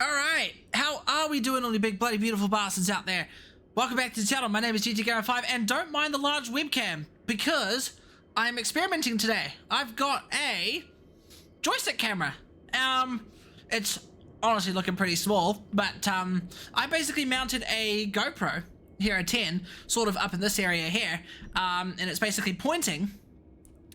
Alright, how are we doing, all you big bloody beautiful bastards out there? Welcome back to the channel. My name is GTGarrett5, and don't mind the large webcam because I'm experimenting today. I've got a joystick camera. It's honestly looking pretty small, but I basically mounted a GoPro Hero 10 sort of up in this area here, and it's basically pointing.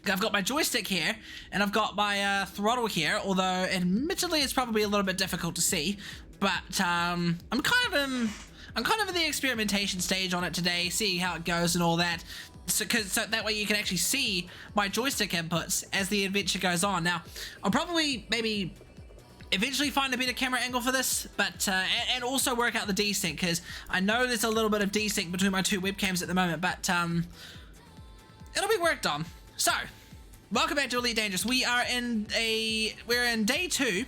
I've got my joystick here, and I've got my throttle here, although admittedly it's probably a little bit difficult to see, but I'm kind of in the experimentation stage on it today, seeing how it goes and all that, so that way you can actually see my joystick inputs as the adventure goes on. Now, I'll probably maybe eventually find a better camera angle for this, but and also work out the desync, because I know there's a little bit of desync between my two webcams at the moment, but it'll be worked on. So, welcome back to Elite Dangerous. We're in day 2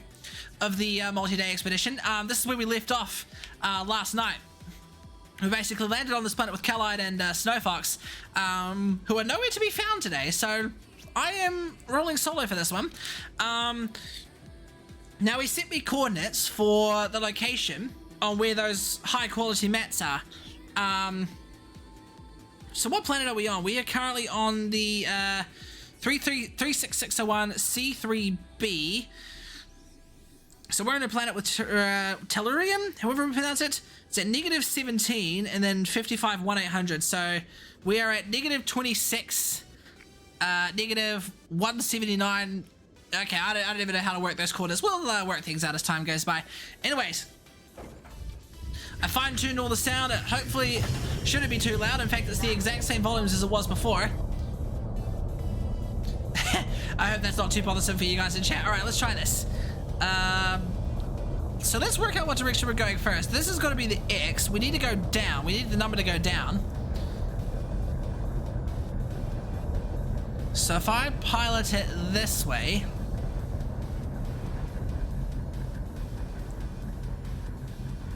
of the multi-day expedition. This is where we left off last night. We basically landed on this planet with Callide and Snowfox, who are nowhere to be found today. So, I am rolling solo for this one. Now, he sent me coordinates for the location on where those high-quality mats are. So what planet are we on? We are currently on the 36601 C3b. So we're on a planet with Tellurium, however we pronounce it. It's at -17 and then 55 1800. So we are at -26, -179. Okay, I don't even know how to work those coordinates. We'll work things out as time goes by. Anyways, I fine-tuned all the sound. It hopefully shouldn't be too loud. In fact, it's the exact same volumes as it was before. I hope that's not too bothersome for you guys in chat. Alright, let's try this. So let's work out what direction we're going first. This is going to be the X. We need to go down. We need the number to go down. So if I pilot it this way...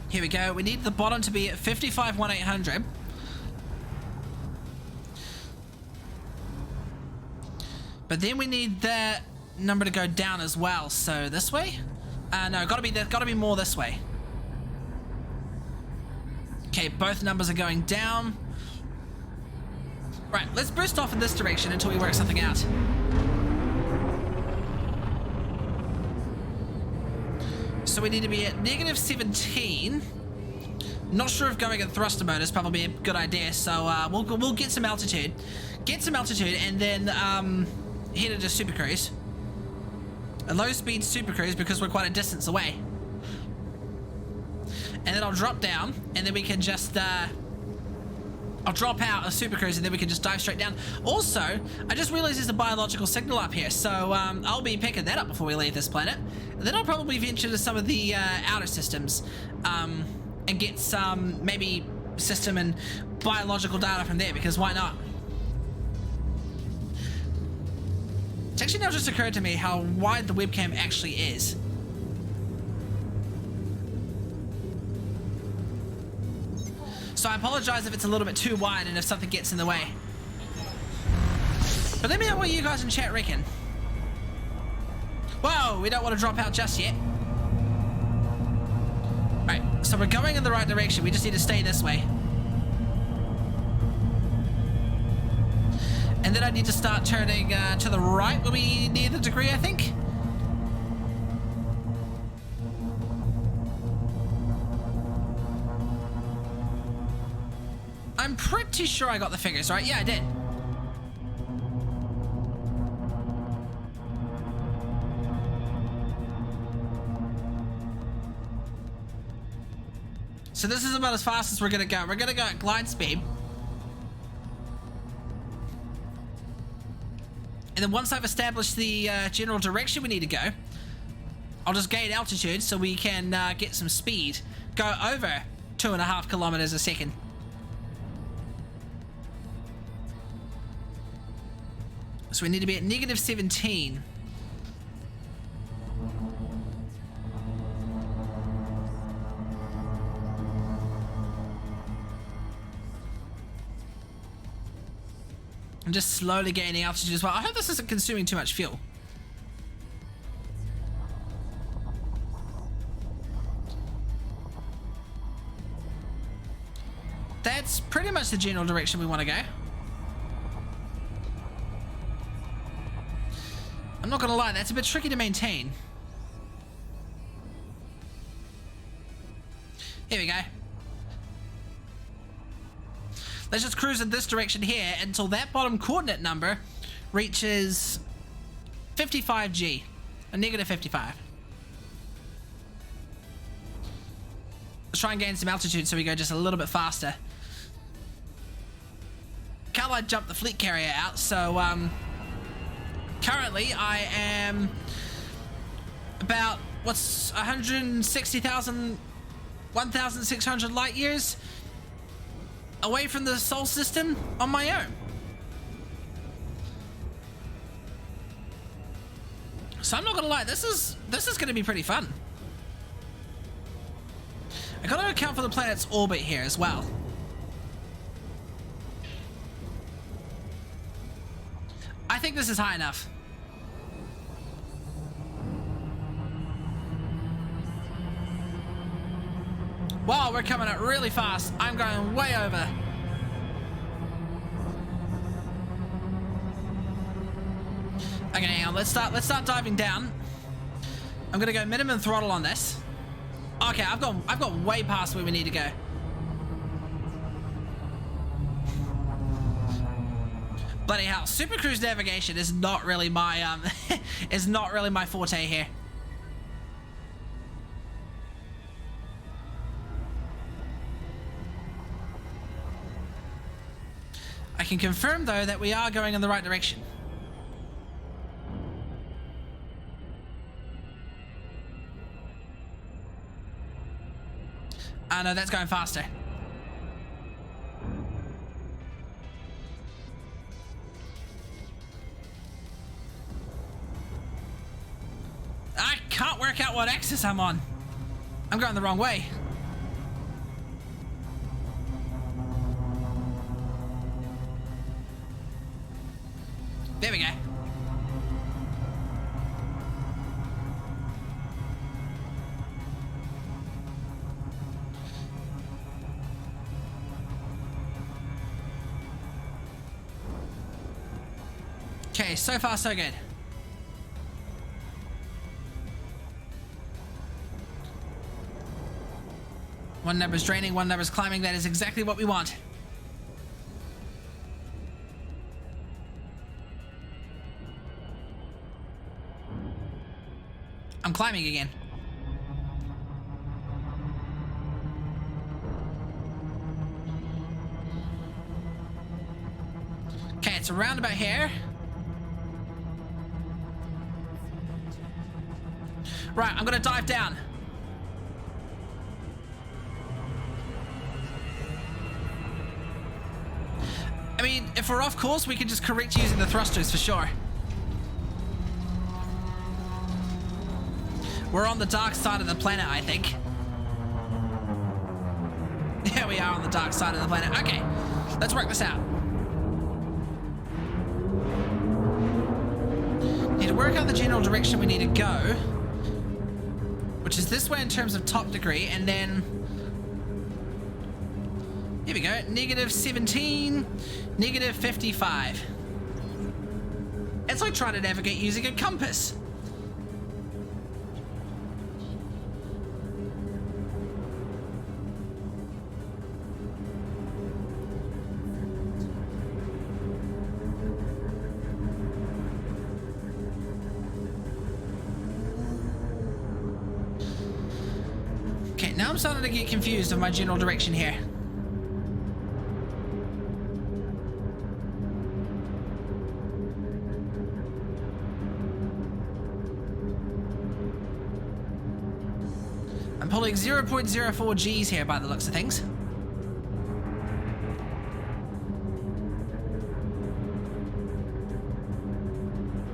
Here we go. We need the bottom to be at 55 1800. But then we need that number to go down as well. So this way? No, gotta be more this way. Okay, both numbers are going down. Right, let's boost off in this direction until we work something out. So we need to be at -17. Not sure if going in thruster mode is probably a good idea, so we'll get some altitude. And then head into Super Cruise. A low speed Super Cruise because we're quite a distance away. And then I'll drop down, and then we can just I'll drop out a Super Cruise, and then we can just dive straight down. Also, I just realized there's a biological signal up here, so I'll be picking that up before we leave this planet. And then I'll probably venture to some of the outer systems and get some maybe system and biological data from there, because why not? It's actually now just occurred to me how wide the webcam actually is. So I apologize if it's a little bit too wide and if something gets in the way. But let me know what you guys in chat reckon. Whoa, we don't want to drop out just yet. Right, so we're going in the right direction. We just need to stay this way. And then I need to start turning to the right when we near the degree, I think. I'm pretty sure I got the figures right. Yeah, I did. So this is about as fast as we're gonna go. We're gonna go at glide speed. And then once I've established the general direction we need to go, I'll just gain altitude so we can get some speed. Go over 2.5 kilometers a second. So we need to be at -17. I'm just slowly gaining altitude as well. I hope this isn't consuming too much fuel. That's pretty much the general direction we want to go. I'm not gonna lie, that's a bit tricky to maintain. Here we go. Let's just cruise in this direction here until that bottom coordinate number reaches 55G, a negative 55. Let's try and gain some altitude so we go just a little bit faster. Carlite jumped the fleet carrier out, so currently I am about, what's 160,000, 1,600 light years away from the Sol system on my own. So I'm not gonna lie, this is gonna be pretty fun. I gotta account for the planet's orbit here as well. I think this is high enough. Wow, we're coming up really fast. I'm going way over. Okay, hang on. Let's start diving down. I'm gonna go minimum throttle on this. Okay, I've got way past where we need to go. Bloody hell, Super Cruise navigation is not really my is not really my forte here. I can confirm though that we are going in the right direction. Ah, no, that's going faster. I can't work out what axis I'm on. I'm going the wrong way. There we go. Okay, so far so good. One number's draining, one number's climbing. That is exactly what we want. I'm climbing again. Okay, it's around about here. Right, I'm gonna dive down. I mean, if we're off course, we can just correct using the thrusters for sure. We're on the dark side of the planet, I think. Yeah, we are on the dark side of the planet. Okay, let's work this out. Need to work out the general direction we need to go, which is this way in terms of top degree, and then here we go, negative 17, negative 55. It's like trying to navigate using a compass. Okay, now I'm starting to get confused of my general direction here. I'm pulling 0.04 Gs here by the looks of things.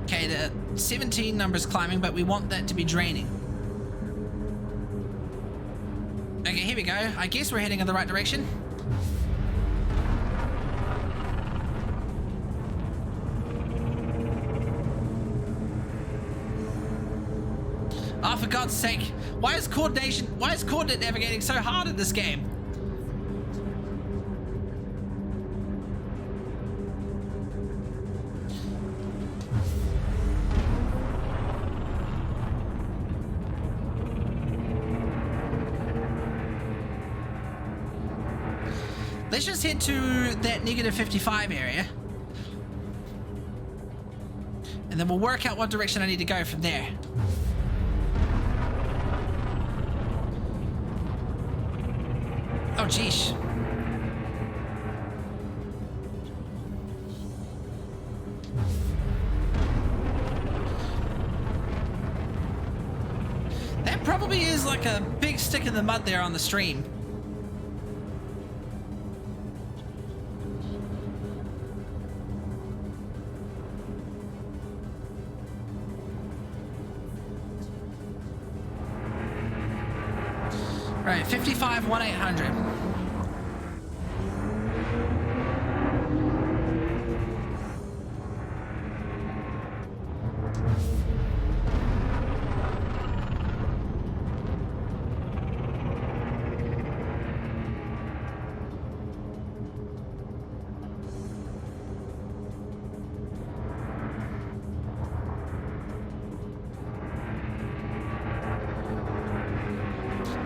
Okay, the 17 number's climbing, but we want that to be draining. Okay, here we go. I guess we're heading in the right direction. Oh, for God's sake. Why is coordinate navigating so hard in this game? Let's just head to that negative 55 area. And then we'll work out what direction I need to go from there. Oh, geesh. That probably is like a big stick in the mud there on the stream. Right, 55 1800.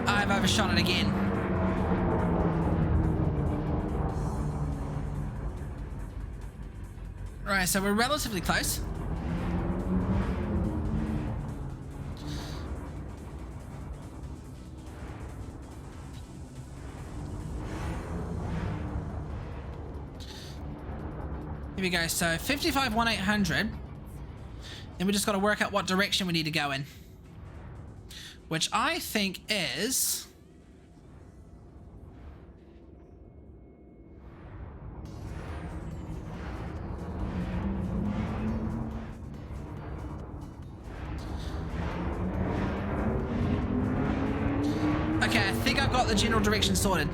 I've overshot it again. Alright, so we're relatively close. Here we go, so 55 1800. Then we just got to work out what direction we need to go in. Which I think is... Okay, I think I've got the general direction sorted.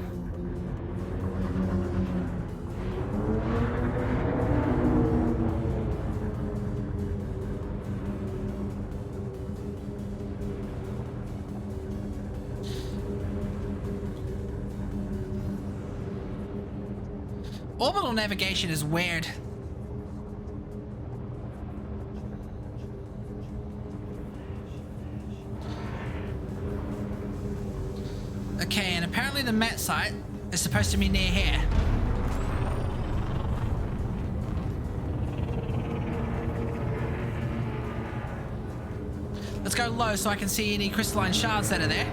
Orbital navigation is weird. Okay, and apparently the mat site is supposed to be near here. Let's go low so I can see any crystalline shards that are there.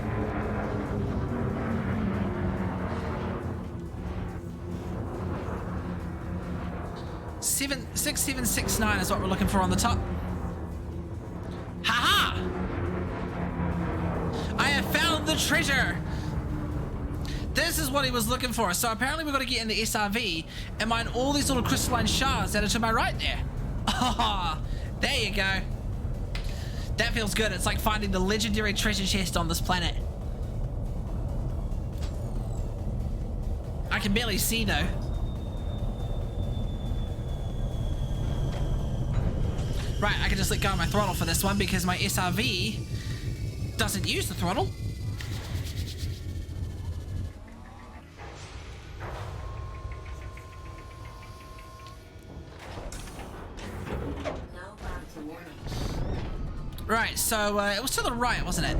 Seven, 6769 is what we're looking for on the top. Haha! I have found the treasure! This is what he was looking for. So apparently we've got to get in the SRV and mine all these little crystalline shards that are to my right there. Oh, there you go. That feels good. It's like finding the legendary treasure chest on this planet. I can barely see though. Right, I can just let go of my throttle for this one because my SRV doesn't use the throttle. Right, so it was to the right, wasn't it?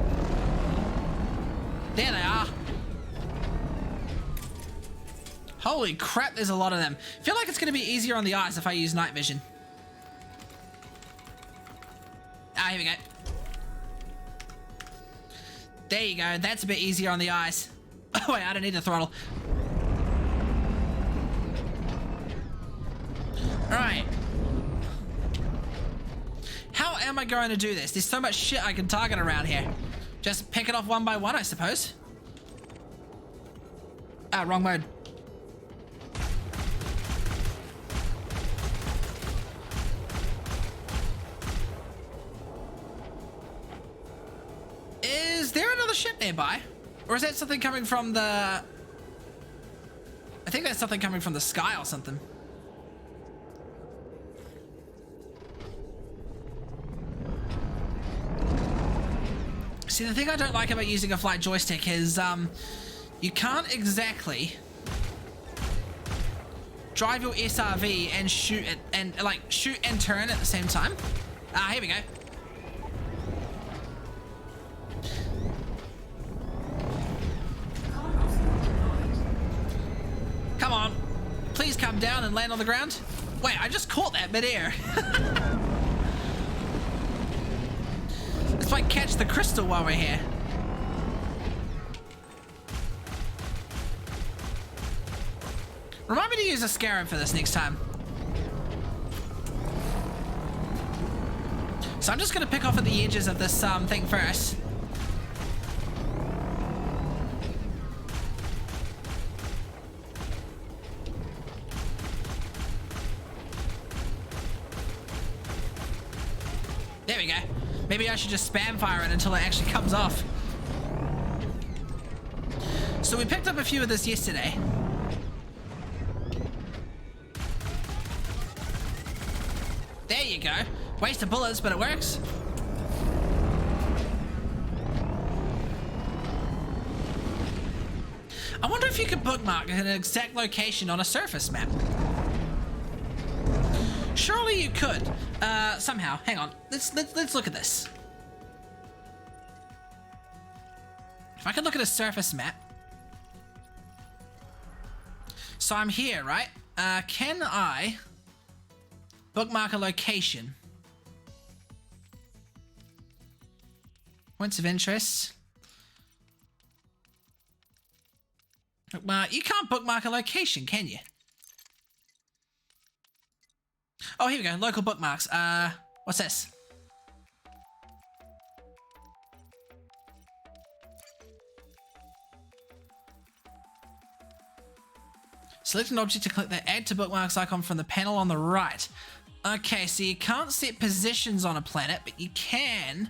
There they are. Holy crap, there's a lot of them. I feel like it's going to be easier on the eyes if I use night vision. Ah, here we go. There you go. That's a bit easier on the eyes. Oh, wait, I don't need the throttle. Alright. How am I going to do this? There's so much shit I can target around here. Just pick it off one by one, I suppose. Ah, wrong mode. Is there another ship nearby? Or is that something coming from the... I think that's something coming from the sky or something. See, the thing I don't like about using a flight joystick is you can't exactly drive your SRV and shoot it and like shoot and turn at the same time. Ah, here we go. Come on. come down and land on the ground? Wait, I just caught that midair. Let's like catch the crystal while we're here. Remind me to use a scarab for this next time. So I'm just gonna pick off at the edges of this thing first. There we go. Maybe I should just spam fire it until it actually comes off. So we picked up a few of this yesterday. There you go. Waste of bullets, but it works. I wonder if you could bookmark an exact location on a surface map. Surely you could. Somehow. Hang on. Let's look at this. If I could look at a surface map. So I'm here, right? Can I bookmark a location? Points of interest. You can't bookmark a location, can you? Oh, here we go. Local bookmarks. What's this? Select an object to click the Add to Bookmarks icon from the panel on the right. Okay, so you can't set positions on a planet, but you can...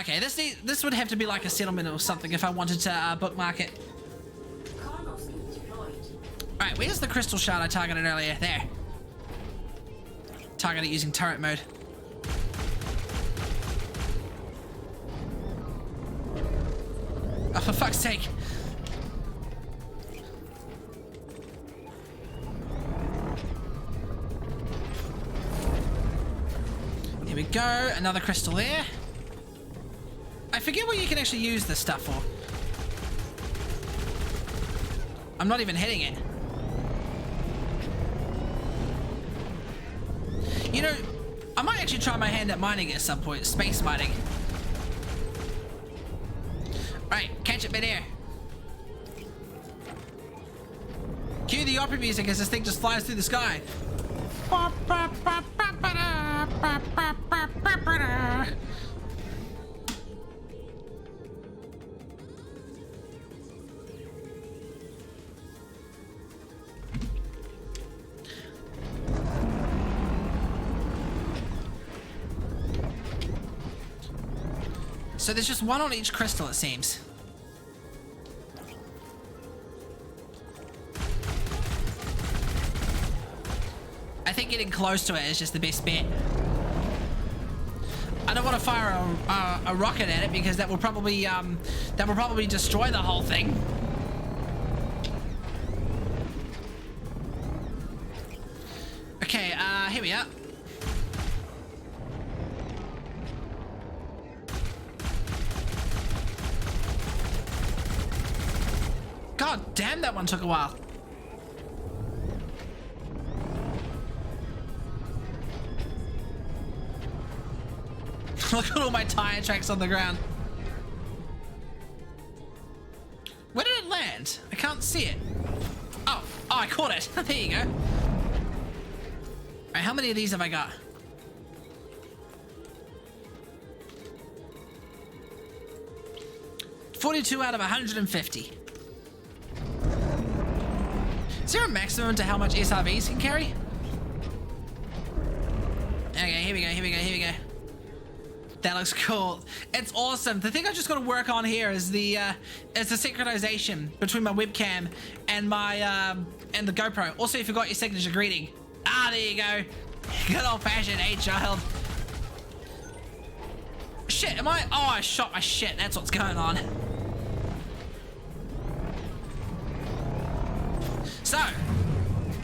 Okay, this would have to be like a settlement or something if I wanted to bookmark it. Alright, where's the crystal shard I targeted earlier? There. Target it using turret mode. Oh, for fuck's sake. There we go. Another crystal there. I forget what you can actually use this stuff for. I'm not even hitting it. You know, I might actually try my hand at mining at some point. Space mining. Right, catch it midair. Cue the opera music as this thing just flies through the sky. So there's just one on each crystal, it seems. I think getting close to it is just the best bet. I don't want to fire a rocket at it because that will probably destroy the whole thing. Okay, here we are. God damn, that one took a while. Look at all my tire tracks on the ground. Where did it land? I can't see it. Oh, I caught it. There you go. Alright, how many of these have I got? $42 out of 150. Is there a maximum to how much SRVs can carry? Okay, here we go, here we go, here we go. That looks cool. It's awesome. The thing I just got to work on here is the synchronization between my webcam and my and the GoPro. Also, you forgot your signature greeting. Ah, there you go. Good old-fashioned child. Shit, am I? Oh, I shot my shit. That's what's going on. So,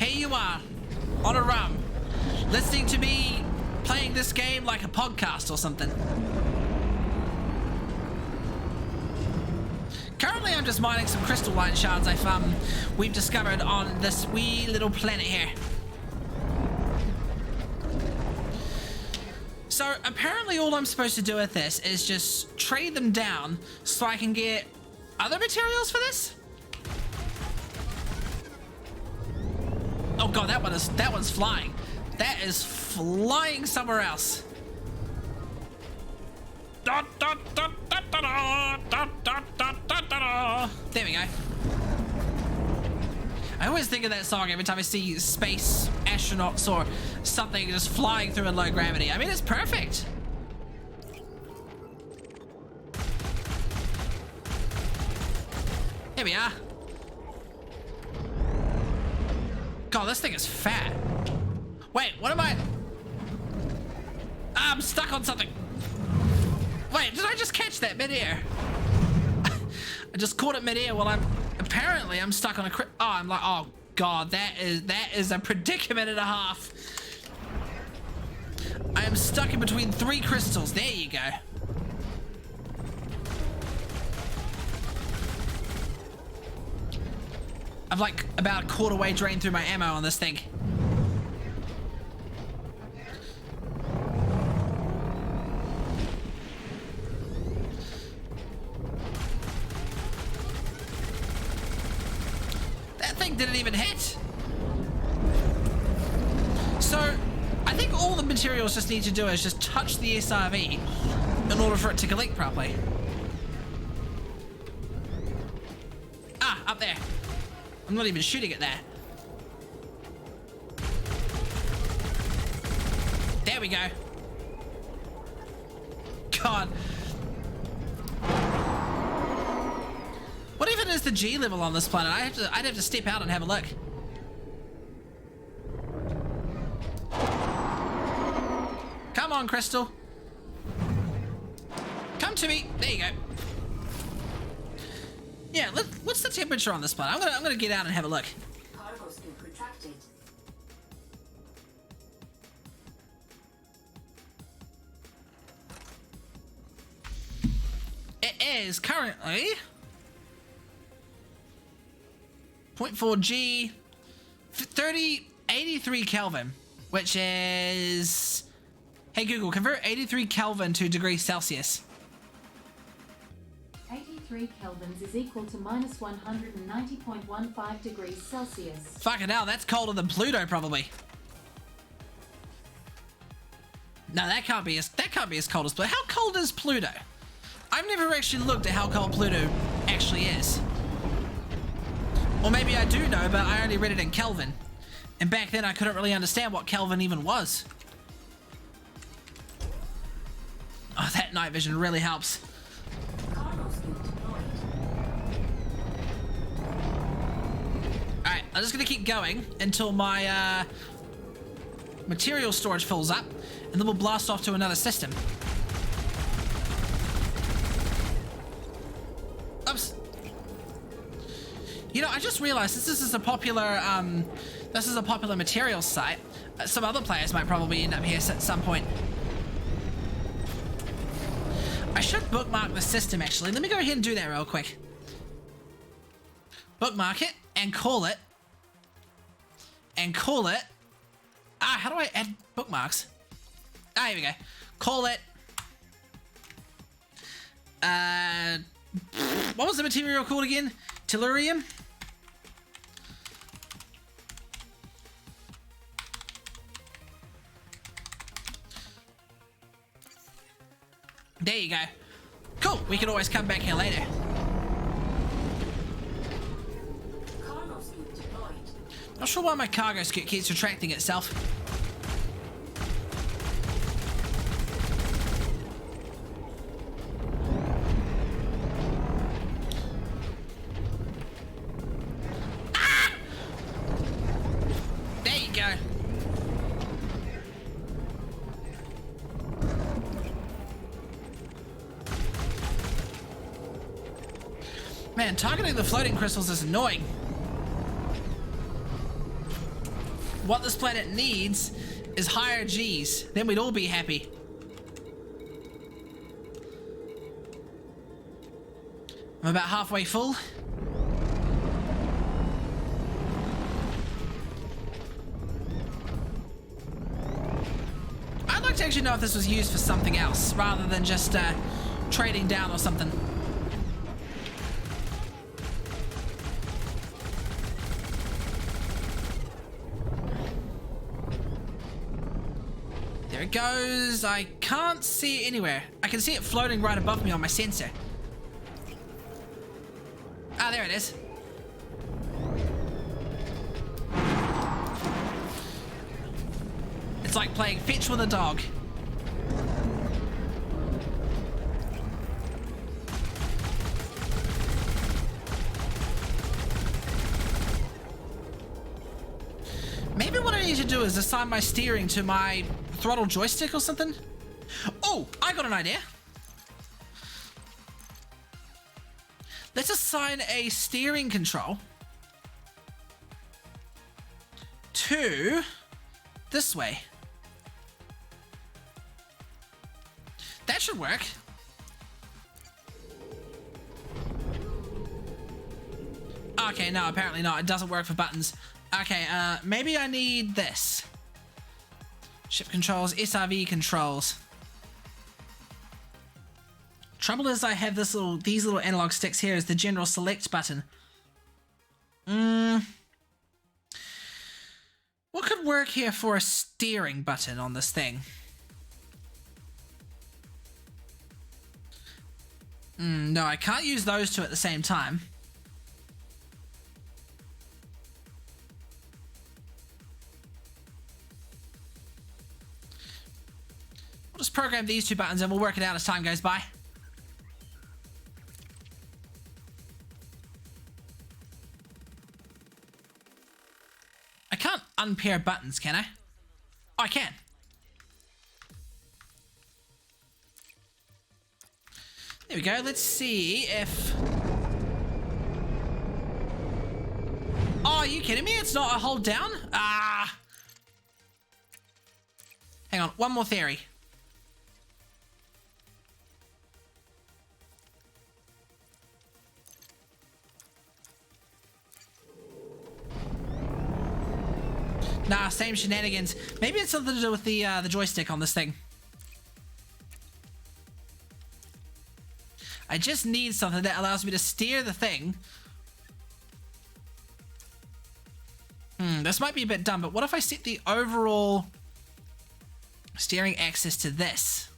here you are, on a rum, listening to me playing this game like a podcast or something. Currently, I'm just mining some crystalline shards we've discovered on this wee little planet here. So apparently all I'm supposed to do with this is just trade them down so I can get other materials for this. Oh god, that one's flying. That is flying somewhere else. There we go. I always think of that song every time I see space astronauts or something just flying through in low gravity. I mean, it's perfect. Here we are. God, this thing is fat. Wait, what am I? I'm stuck on something. Wait, did I just catch that midair? I just caught it midair while apparently I'm stuck on a I'm like, oh god, that is a predicament and a half. I am stuck in between 3 crystals. There you go. I've like about a quarter way drained through my ammo on this thing. Didn't even hit. So I think all the materials just need to do is just touch the SRV in order for it to collect properly. Ah, up there. I'm not even shooting it there. There we go. God. What even is the G level on this planet? I'd have to step out and have a look. Come on, Crystal. Come to me. There you go. Yeah, what's the temperature on this planet? I'm gonna get out and have a look. Cargo's been retracted. It is currently 0.4 G, 83 Kelvin, which is, hey Google, convert 83 Kelvin to degrees Celsius. 83 kelvins is equal to minus 190.15 degrees Celsius. Fucking hell, that's colder than Pluto probably. No, that can't be as cold as Pluto. How cold is Pluto? I've never actually looked at how cold Pluto actually is. Or maybe I do know, but I only read it in Kelvin. And back then I couldn't really understand what Kelvin even was. Oh, that night vision really helps. Alright, I'm just gonna keep going until my material storage fills up, and then we'll blast off to another system. Oops. You know, I just realized this is a popular materials site. Some other players might probably end up here at some point. I should bookmark the system actually. Let me go ahead and do that real quick. Bookmark it and call it. Ah, how do I add bookmarks? Ah, here we go. Call it. What was the material called again? Tellurium? There you go. Cool, we can always come back here later. Not sure why my cargo scoot keeps retracting itself. Ah! There you go. Man, targeting the floating crystals is annoying. What this planet needs is higher Gs. Then we'd all be happy. I'm about halfway full. I'd like to actually know if this was used for something else rather than just trading down or something. There it goes. I can't see it anywhere. I can see it floating right above me on my sensor. Ah, there it is. It's like playing fetch with a dog. Maybe what I need to do is assign my steering to my throttle joystick or something. Oh, I got an idea. Let's assign a steering control to this way. That should work. Okay, no, apparently not. It doesn't work for buttons. Okay, maybe I need this. Ship controls, SRV controls. Trouble is I have these little analog sticks here as the general select button. What could work here for a steering button on this thing? No, I can't use those two at the same time. We'll just program these two buttons and we'll work it out as time goes by. I can't unpair buttons, can I? Oh, I can. There we go. Let's see if... Oh, are you kidding me? It's not a hold down? Ah! Hang on. One more theory. Nah, same shenanigans. Maybe it's something to do with the joystick on this thing. I just need something that allows me to steer the thing. This might be a bit dumb, but what if I set the overall steering axis to this?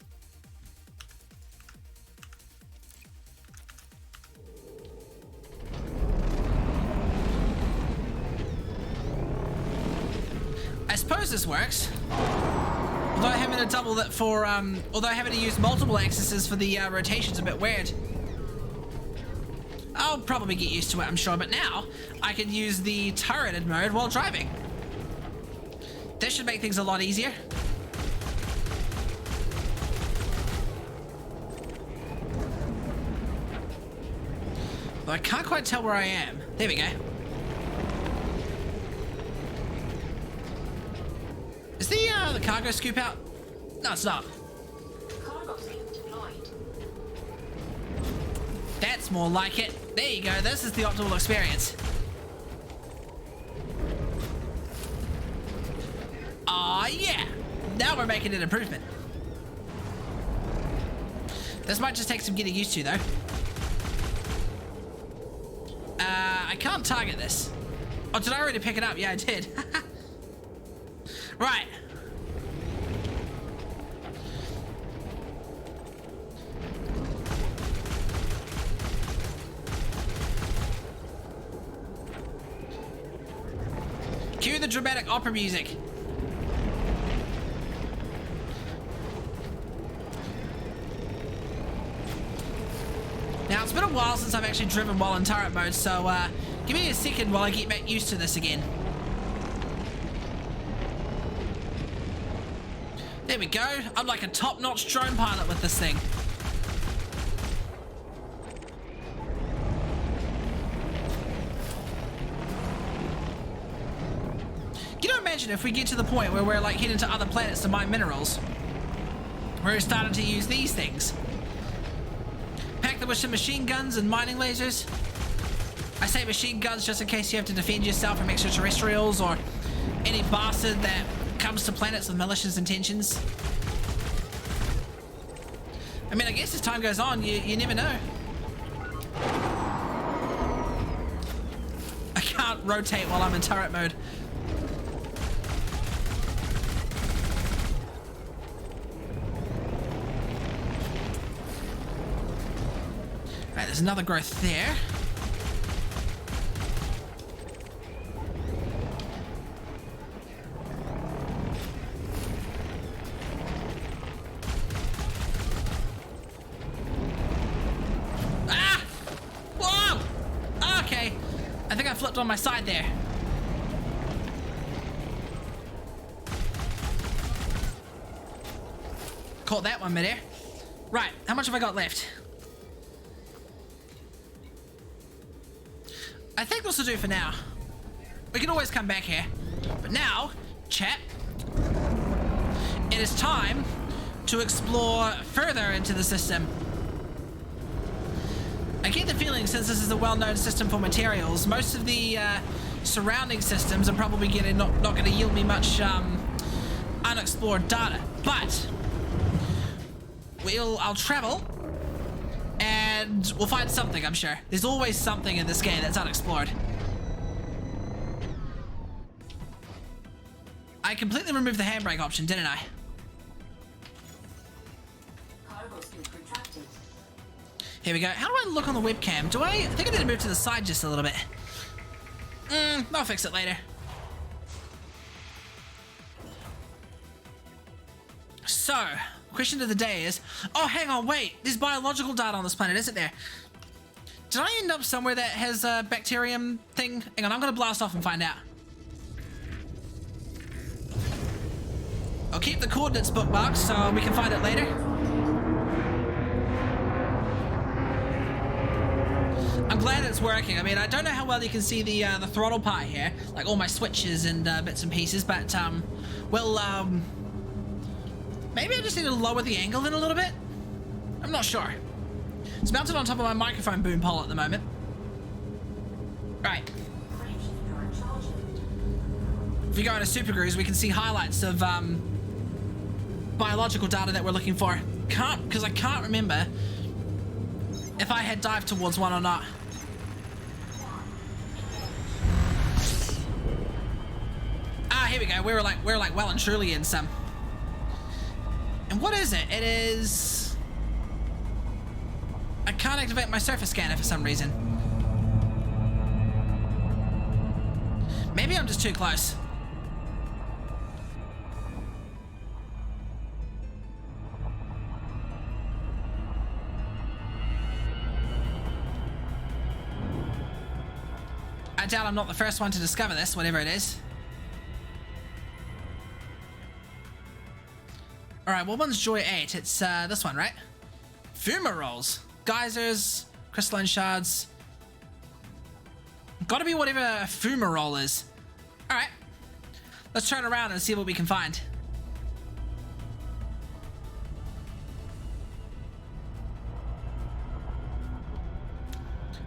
I suppose this works. Although having to double that for, although having to use multiple axes for the rotation's a bit weird. I'll probably get used to it, I'm sure, but now I can use the turreted mode while driving. This should make things a lot easier. But I can't quite tell where I am. There we go. Is the cargo scoop out? No, it's not. Cargo scoop deployed. That's more like it. There you go. This is the optimal experience. Aw, yeah. Now we're making an improvement. This might just take some getting used to, though. I can't target this. Oh, did I already pick it up? Yeah, I did. Right. Cue the dramatic opera music. Now, it's been a while since I've actually driven while in turret mode, so give me a second while I get back used to this again. There we go. I'm like a top-notch drone pilot with this thing. Can you imagine if we get to the point where we're like heading to other planets to mine minerals? We're starting to use these things. Pack there were some machine guns and mining lasers. I say machine guns just in case you have to defend yourself from extraterrestrials or any bastard that comes to planets with malicious intentions. I mean, I guess as time goes on, you never know. I can't rotate while I'm in turret mode. Right, there's another growth there. On my side there. Caught that one midair. Right, how much have I got left? I think this will do for now. We can always come back here. But now, chat, it is time to explore further into the system. I get the feeling, since this is a well-known system for materials, most of the surrounding systems are probably not going to yield me much unexplored data. But I'll travel and we'll find something, I'm sure. There's always something in this game that's unexplored. I completely removed the handbrake option, didn't I? Here we go. How do I look on the webcam? I think I need to move to the side just a little bit. I'll fix it later. So, question of the day is... Oh, hang on, wait. There's biological data on this planet, isn't there? Did I end up somewhere that has a bacterium thing? Hang on, I'm gonna blast off and find out. I'll keep the coordinates bookmarked so we can find it later. I'm glad it's working. I mean, I don't know how well you can see the throttle part here, like all my switches and bits and pieces, but maybe I just need to lower the angle then a little bit. I'm not sure. It's mounted on top of my microphone boom pole at the moment. Right. If we go into Super Grooves, we can see highlights of biological data that we're looking for. Because I can't remember if I had dived towards one or not. Ah, here we go. We're like well and truly in some. And what is it? It is... I can't activate my surface scanner for some reason. Maybe I'm just too close. I doubt I'm not the first one to discover this, whatever it is. Alright, what one's Joy 8? It's this one, right? Fumaroles. Geysers, crystalline shards. Gotta be whatever a fumarole is. Alright. Let's turn around and see what we can find.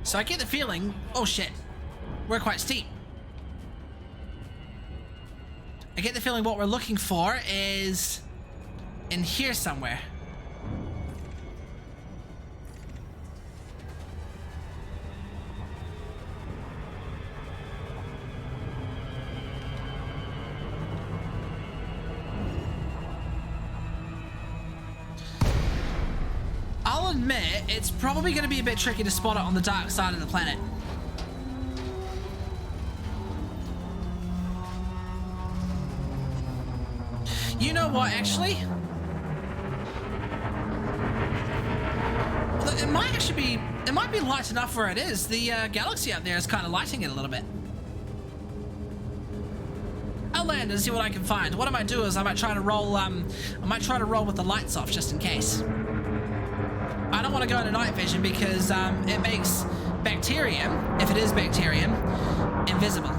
So I get the feeling... Oh shit. We're quite steep. I get the feeling what we're looking for is in here somewhere. I'll admit, it's probably going to be a bit tricky to spot it on the dark side of the planet. You know what, actually? It might actually be... It might be light enough where it is. The galaxy out there is kind of lighting it a little bit. I'll land and see what I can find. What I might do is I might try to roll... I might try to roll with the lights off just in case. I don't want to go into night vision because it makes bacterium, if it is bacterium, invisible.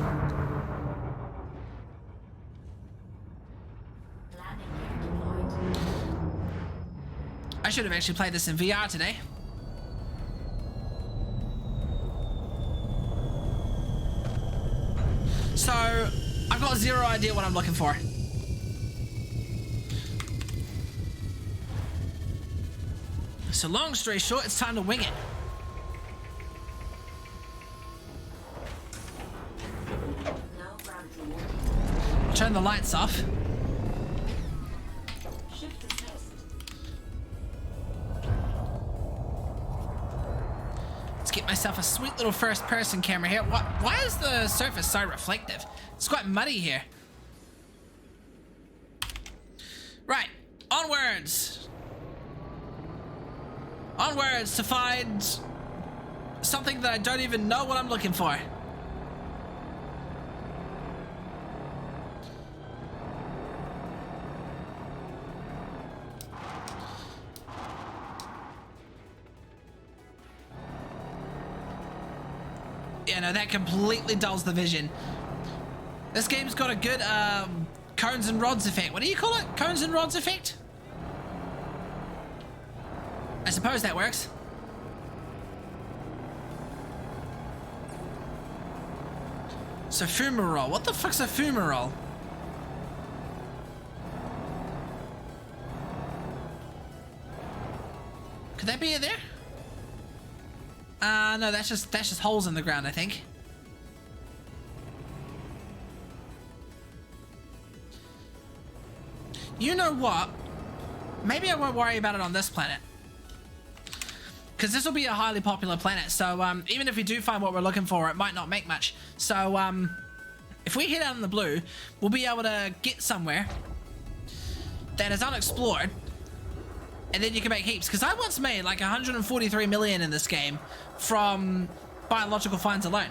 I should have actually played this in VR today. I've got zero idea what I'm looking for. So long story short, it's time to wing it. Turn the lights off. Shift dismissed. Let's get myself a sweet little first-person camera here. Why is the surface so reflective? It's quite muddy here. Right, onwards. Onwards to find something that I don't even know what I'm looking for. Yeah, no, that completely dulls the vision. This game's got a good cones and rods effect. What do you call it? Cones and rods effect? I suppose that works. So fumarole. What the fuck's a fumarole? Could that be it there? No, that's just holes in the ground, I think. You know what? Maybe I won't worry about it on this planet. Because this will be a highly popular planet, so even if we do find what we're looking for, it might not make much. So if we head out in the blue, we'll be able to get somewhere that is unexplored, and then you can make heaps. Because I once made like 143 million in this game from biological finds alone.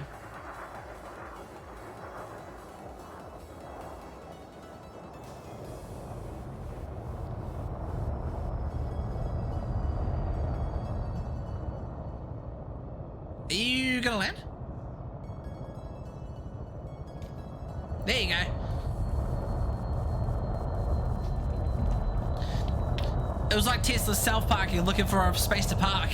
Are you gonna land? There you go. It was like Tesla's self-parking, looking for a space to park.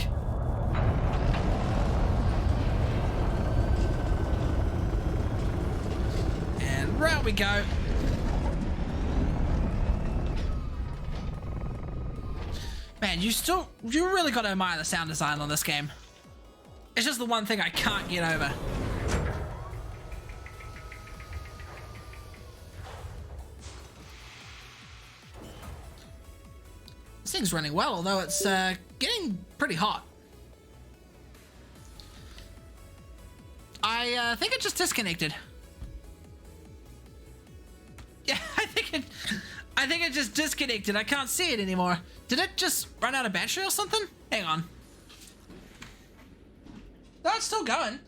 And round we go. Man, you really gotta admire the sound design on this game. It's just the one thing I can't get over. This thing's running well, although it's getting pretty hot. I think it just disconnected. Yeah, I think it just disconnected. I can't see it anymore. Did it just run out of battery or something? Hang on. No, it's still going.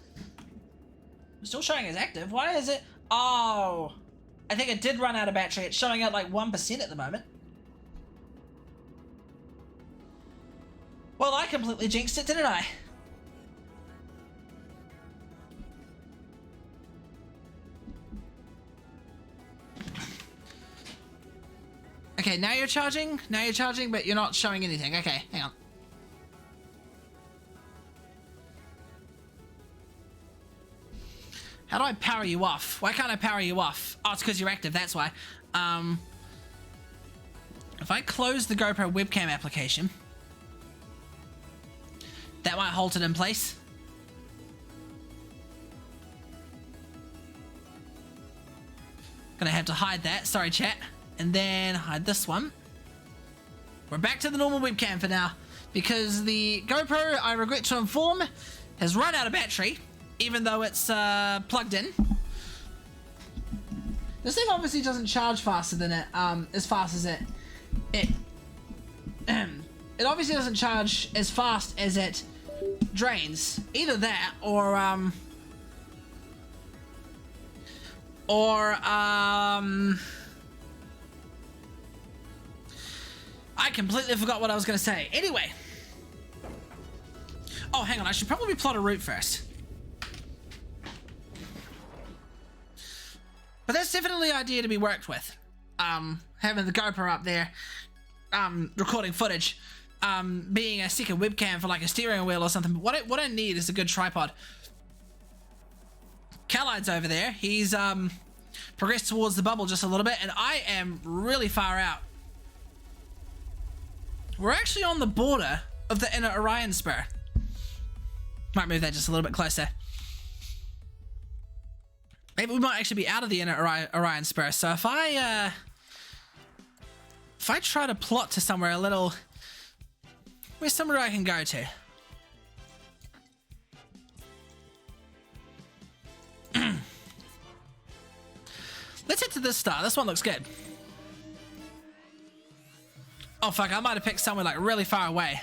It's still showing as active. Why is it? Oh, I think it did run out of battery. It's showing at like 1% at the moment. Well, I completely jinxed it, didn't I? Okay, now you're charging. Now you're charging, but you're not showing anything. Okay, hang on. How do I power you off? Why can't I power you off? Oh, it's because you're active, that's why. If I close the GoPro webcam application, that might hold it in place. Gonna have to hide that, sorry chat. And then hide this one. We're back to the normal webcam for now, because the GoPro, I regret to inform, has run out of battery. Even though it's plugged in. This thing obviously doesn't charge faster than it, as fast as it obviously doesn't charge as fast as it drains. Either that, or I completely forgot what I was gonna say. Anyway. Oh, hang on, I should probably plot a route first. But that's definitely an idea to be worked with. Having the GoPro up there, recording footage, being a second webcam for like a steering wheel or something. But what I need is a good tripod. Calide's over there. He's progress towards the bubble just a little bit, and I am really far out. We're actually on the border of the inner Orion Spur. Might move that just a little bit closer. Maybe we might actually be out of the inner Orion Spur. So if I try to plot to somewhere a little, where's somewhere I can go to? Let's head to this star. This one looks good. Oh fuck, I might have picked somewhere like really far away.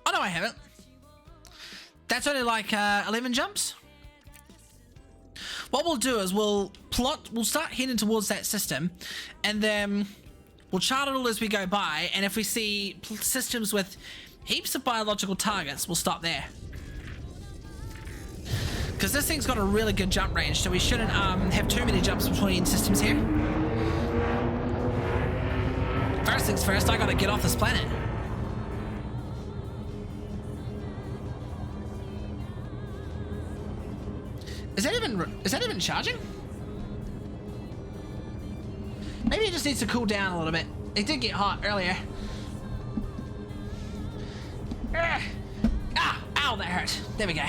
Oh no, I haven't. That's only like 11 jumps. What we'll do is we'll start heading towards that system, and then we'll chart it all as we go by, and if we see systems with heaps of biological targets, we'll stop there. Because this thing's got a really good jump range, so we shouldn't have too many jumps between systems here. First things first, I gotta get off this planet. Is that even charging? Maybe it just needs to cool down a little bit. It did get hot earlier. Ow, that hurt. There we go.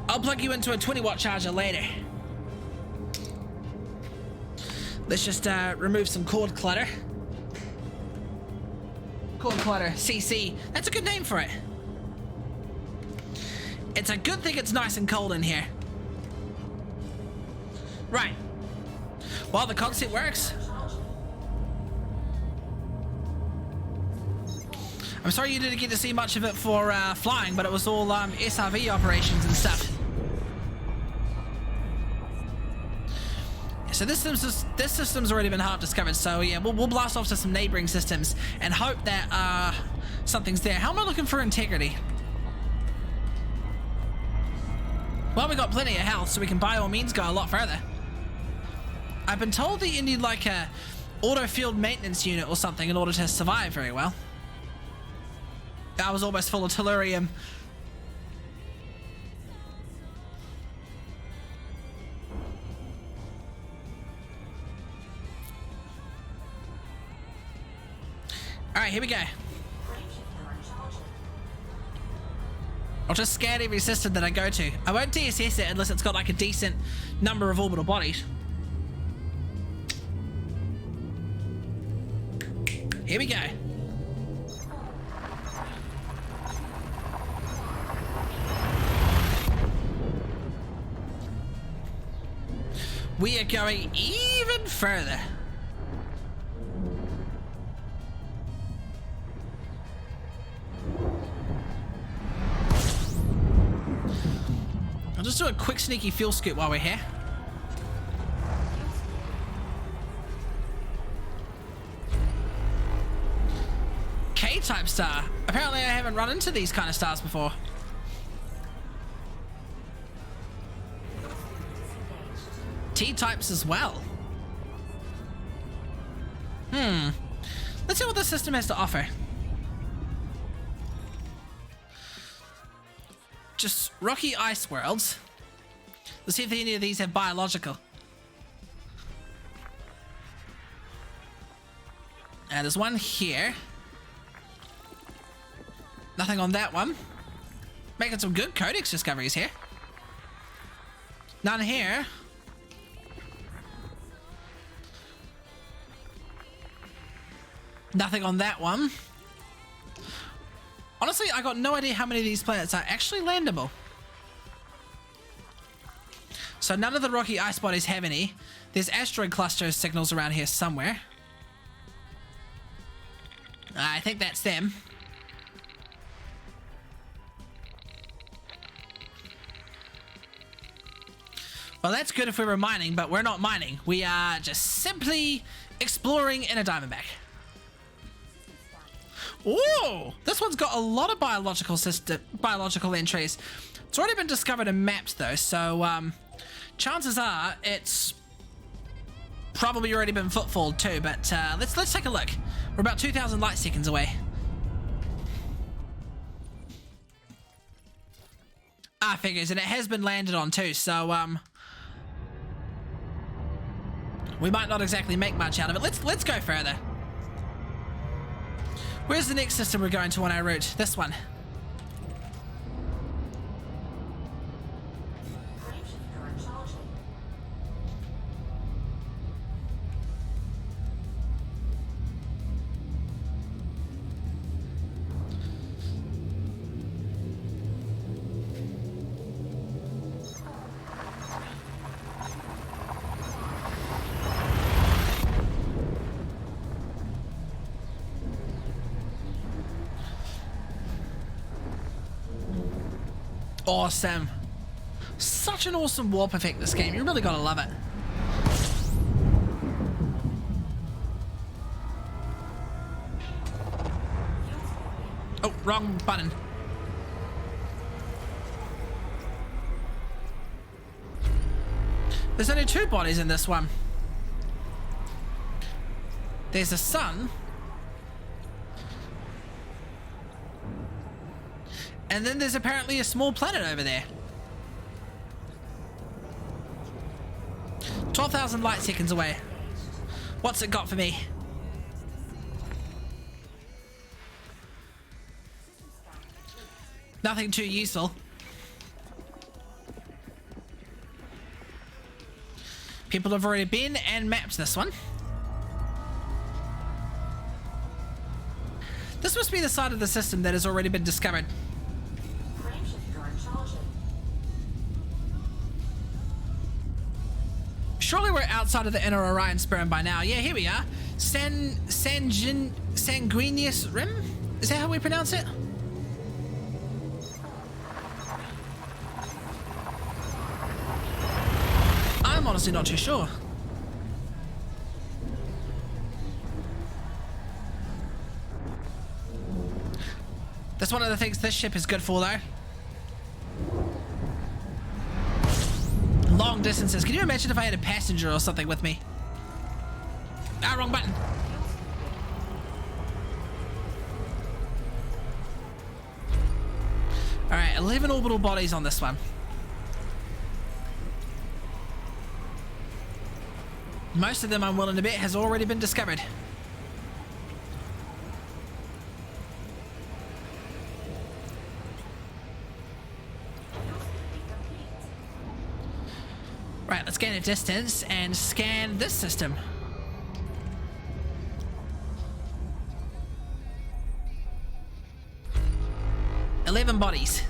I'll plug you into a 20-watt charger later. Let's just remove some cord clutter. Cord clutter, CC. That's a good name for it. It's a good thing it's nice and cold in here. Right. Well, the concept works. I'm sorry you didn't get to see much of it for flying, but it was all SRV operations and stuff. So this system's already been half discovered, so yeah, we'll blast off to some neighboring systems and hope that something's there. How am I looking for integrity? Well, we got plenty of health, so we can by all means go a lot further. I've been told that you need like a auto field maintenance unit or something in order to survive very well. I was almost full of tellurium. Alright, here we go. I'll just scan every system that I go to. I won't DSS it unless it's got like a decent number of orbital bodies. Here we go. We are going even further. I'll just do a quick sneaky fuel scoop while we're here. K-type star. Apparently I haven't run into these kind of stars before. T-types as well. Let's see what the system has to offer. Just rocky ice worlds. Let's see if any of these have biological. There's one here. Nothing on that one. Making some good codex discoveries here. None here. Nothing on that one. Honestly, I got no idea how many of these planets are actually landable. So none of the rocky ice bodies have any. There's asteroid cluster signals around here somewhere. I think that's them. Well, that's good if we were mining, but we're not mining. We are just simply exploring in a diamondback. Ooh, this one's got a lot of biological entries. It's already been discovered and mapped though, so chances are it's probably already been footfalled too. But let's take a look. We're about 2,000 light seconds away. Figures, and it has been landed on too. So We might not exactly make much out of it. Let's go further. Where's the next system we're going to on our route? This one. Awesome. Such an awesome warp effect, this game. You really gotta love it. Oh, wrong button. There's only 2 bodies in this one. There's the sun. And then there's apparently a small planet over there. 12,000 light seconds away. What's it got for me? Nothing too useful. People have already been and mapped this one. This must be the side of the system that has already been discovered. Surely we're outside of the inner Orion Sperm by now. Yeah, here we are. Sanguineous Rim? Is that how we pronounce it? I'm honestly not too sure. That's one of the things this ship is good for, though. Long distances. Can you imagine if I had a passenger or something with me? Ah, wrong button. Alright, 11 orbital bodies on this one. Most of them, I'm willing to bet, has already been discovered. Right, let's gain a distance and scan this system. $11 bodies.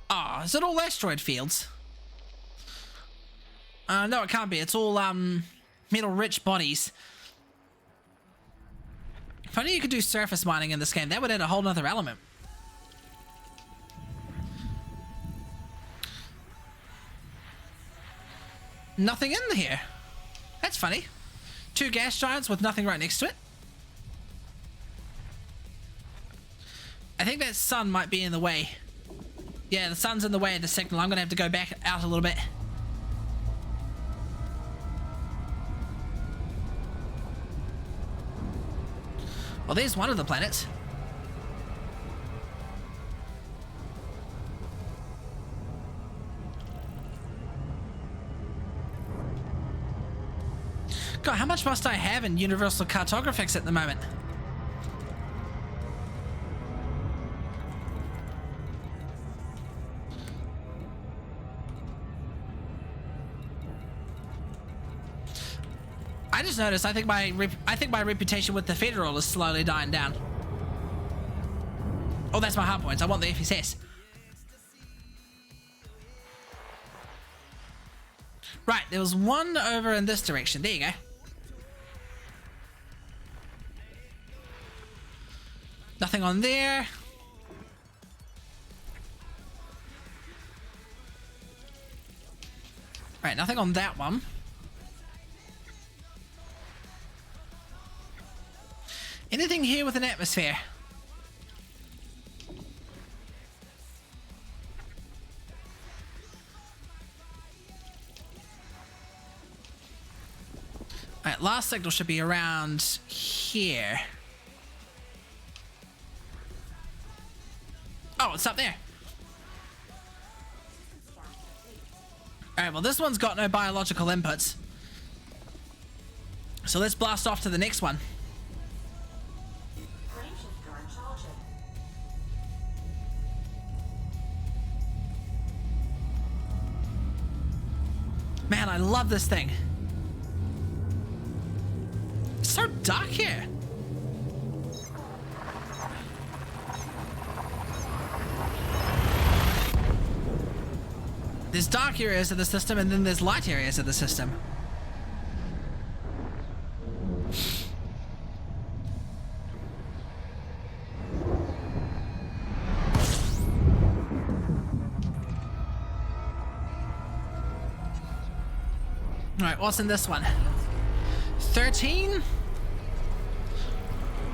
Oh, is it all asteroid fields? No, it can't be. It's all metal-rich bodies. If only you could do surface mining in this game, that would add a whole nother element. Nothing in here. That's funny. 2 gas giants with nothing right next to it. I think that sun might be in the way. Yeah, the sun's in the way of the signal. I'm gonna have to go back out a little bit. Well, there's one of the planets. God, how much must I have in Universal Cartographics at the moment? I just noticed. I think my reputation with the Federal is slowly dying down. Oh, that's my hard points. I want the FSS. Right, there was one over in this direction. There you go. Nothing on there. Right, nothing on that one. Anything here with an atmosphere? Alright, last signal should be around here. Oh, it's up there. Alright, well this one's got no biological inputs. So let's blast off to the next one. Man, I love this thing. It's so dark here. There's dark areas of the system and then there's light areas of the system. Alright, what's in this one? 13?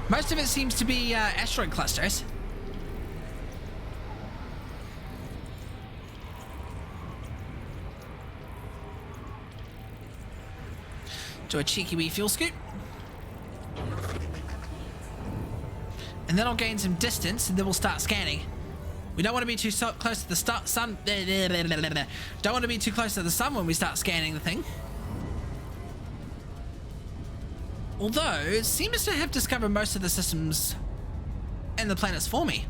Most of it seems to be asteroid clusters. Do a cheeky wee fuel scoop. And then I'll gain some distance and then we'll start scanning. We don't want to be too close to the sun. Don't want to be too close to the sun when we start scanning the thing. Although, it seems to have discovered most of the systems and the planets for me.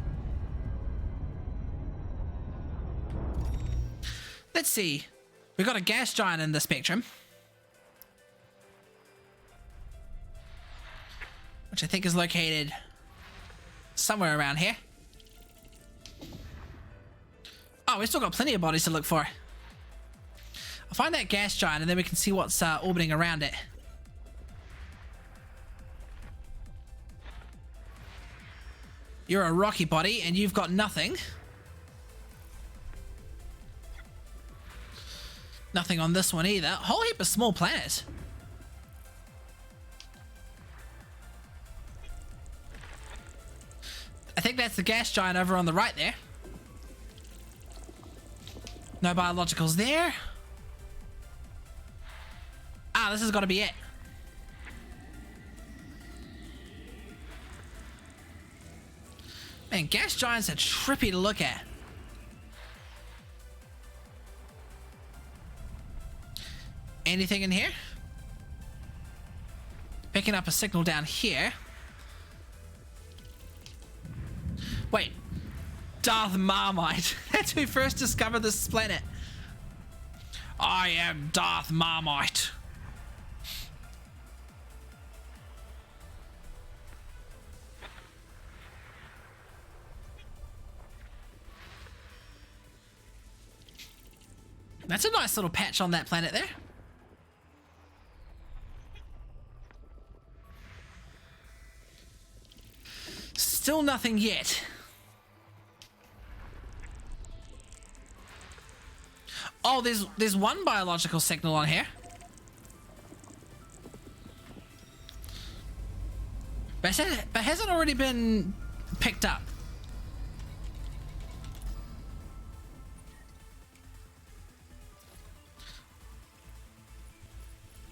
Let's see. We've got a gas giant in the spectrum, which I think is located somewhere around here. Oh, we've still got plenty of bodies to look for. I'll find that gas giant and then we can see what's orbiting around it. You're a rocky body and you've got nothing. Nothing on this one either. Whole heap of small planets. I think that's the gas giant over on the right there. No biologicals there. Ah, this has got to be it. Man, gas giants are trippy to look at. Anything in here? Picking up a signal down here. Wait. Darth Marmite. That's who first discovered this planet. I am Darth Marmite. That's a nice little patch on that planet there. Still nothing yet. Oh, there's one biological signal on here. But hasn't already been picked up.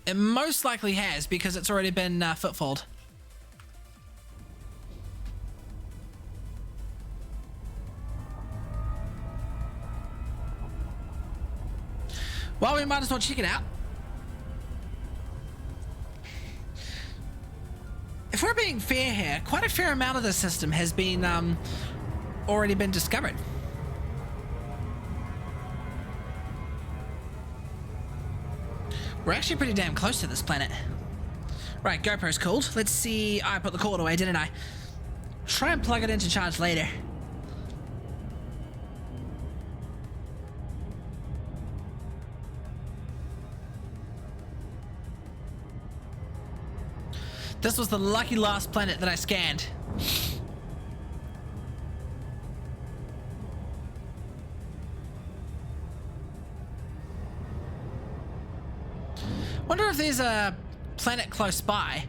It most likely has, because it's already been footfalled. Well, we might as well check it out. If we're being fair here, quite a fair amount of the system has been already been discovered. We're actually pretty damn close to this planet. Right, GoPro's cooled. Let's see. I put the cord away, didn't I? Try and plug it into charge later. This was the lucky last planet that I scanned. Wonder if there's a planet close by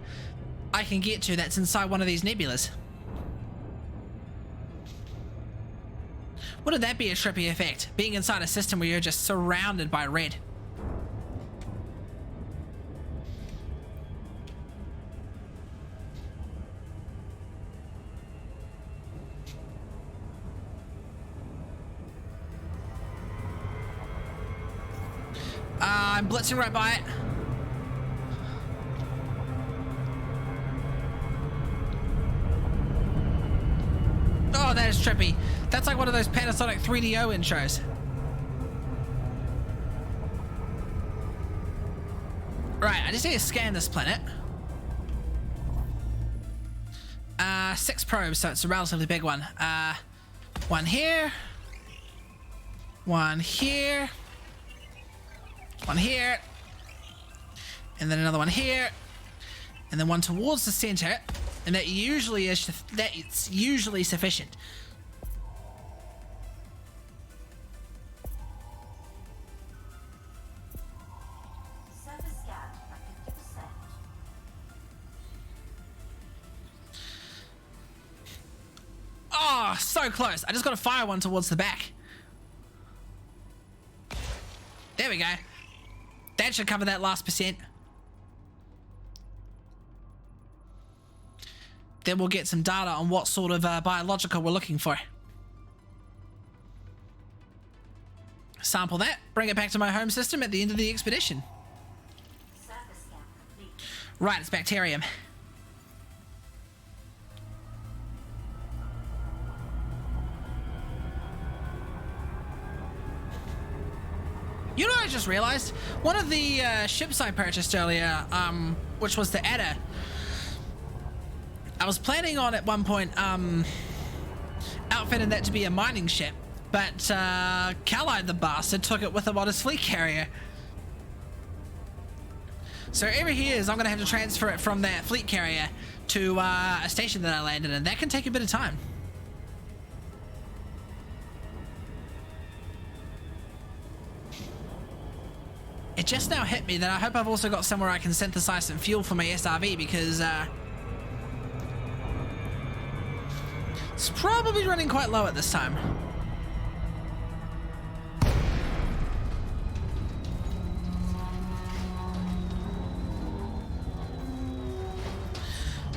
I can get to that's inside one of these nebulas. Wouldn't that be a trippy effect? Being inside a system where you're just surrounded by red. I'm blitzing right by it. Oh, that is trippy. That's like one of those Panasonic 3DO intros. Right, I just need to scan this planet. 6 probes, so it's a relatively big one. One here. One here. One here. And then another one here. And then one towards the center. And that usually is it's usually sufficient. Surface scan at 50%. Oh, so close. I just got to fire one towards the back. There we go. That should cover that last percent. Then we'll get some data on what sort of biological we're looking for. Sample that, bring it back to my home system at the end of the expedition. Surface scan complete. Right, it's bacterium. You know what I just realized? One of the ships I purchased earlier, which was the Adder, I was planning on at one point outfitting that to be a mining ship, but Callide the bastard took it with him on his fleet carrier. So every years I'm gonna have to transfer it from that fleet carrier to a station that I landed in. That can take a bit of time. It just now hit me that I hope I've also got somewhere I can synthesize some fuel for my SRV, because it's probably running quite low at this time.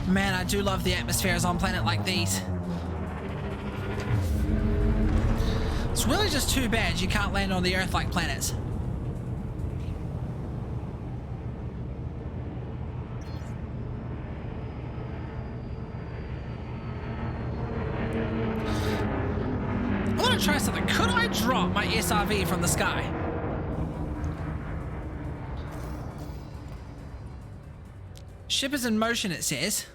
Man, I do love the atmospheres on planet like these. It's really just too bad you can't land on the Earth-like planets. I want to try something. Could I drop my SRV from the sky? Ship is in motion, it says.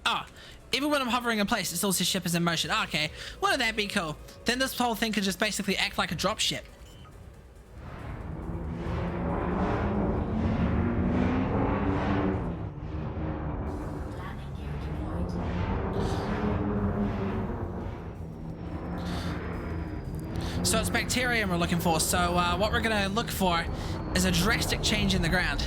Oh, even when I'm hovering in place, it still says ship is in motion. Oh, okay, wouldn't that be cool? Then this whole thing could just basically act like a drop ship. Landing gear deployed. So it's bacterium we're looking for. So what we're gonna look for is a drastic change in the ground.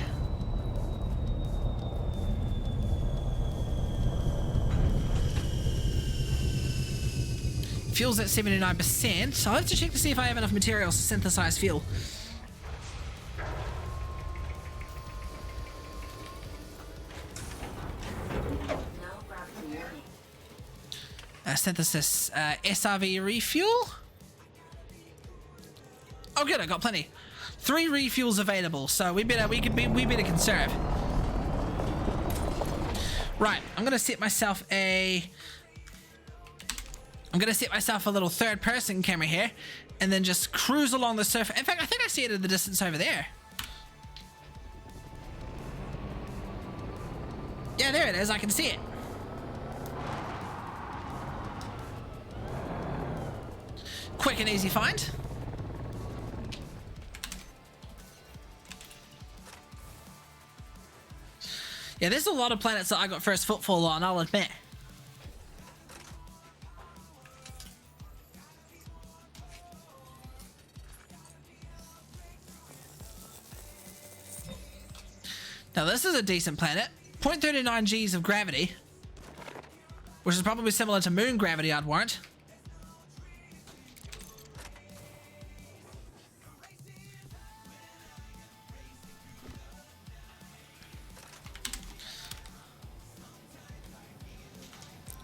Fuel's at 79%, so I'll have to check to see if I have enough materials to synthesize fuel. No gravity warning. Synthesis, SRV refuel? Oh good, I got plenty. 3 refuels available, so we better conserve. Right, I'm gonna set myself a little third-person camera here, and then just cruise along the surface. In fact, I think I see it in the distance over there. Yeah, there it is. I can see it. Quick and easy find. Yeah, there's a lot of planets that I got first footfall on, I'll admit. Now this is a decent planet. 0.39 Gs of gravity, which is probably similar to moon gravity, I'd warrant.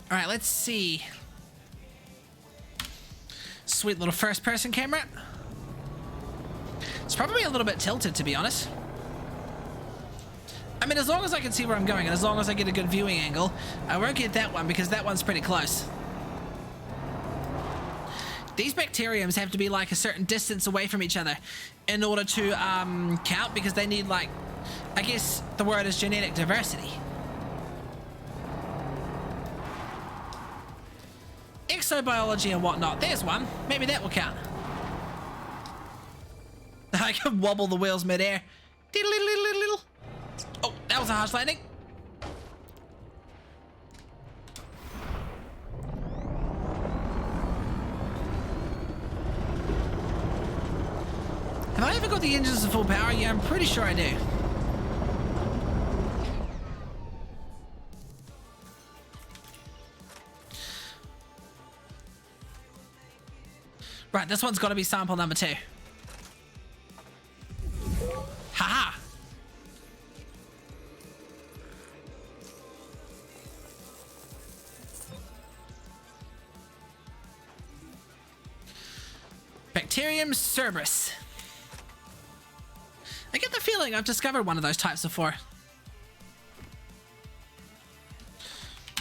All right, let's see. sweet little first-person camera. It's probably a little bit tilted, to be honest. I mean, as long as I can see where I'm going and as long as I get a good viewing angle, I won't get that one because that one's pretty close. These bacteriums have to be like a certain distance away from each other in order to count, because they need, like, I guess the word is genetic diversity. Exobiology and whatnot. There's one. Maybe that will count. I can wobble the wheels mid-air. Oh, that was a harsh landing. Have I ever got the engines to full power? Yeah, I'm pretty sure I do. Right, this one's got to be sample number 2. Haha! Bacterium Cerberus. I get the feeling I've discovered one of those types before.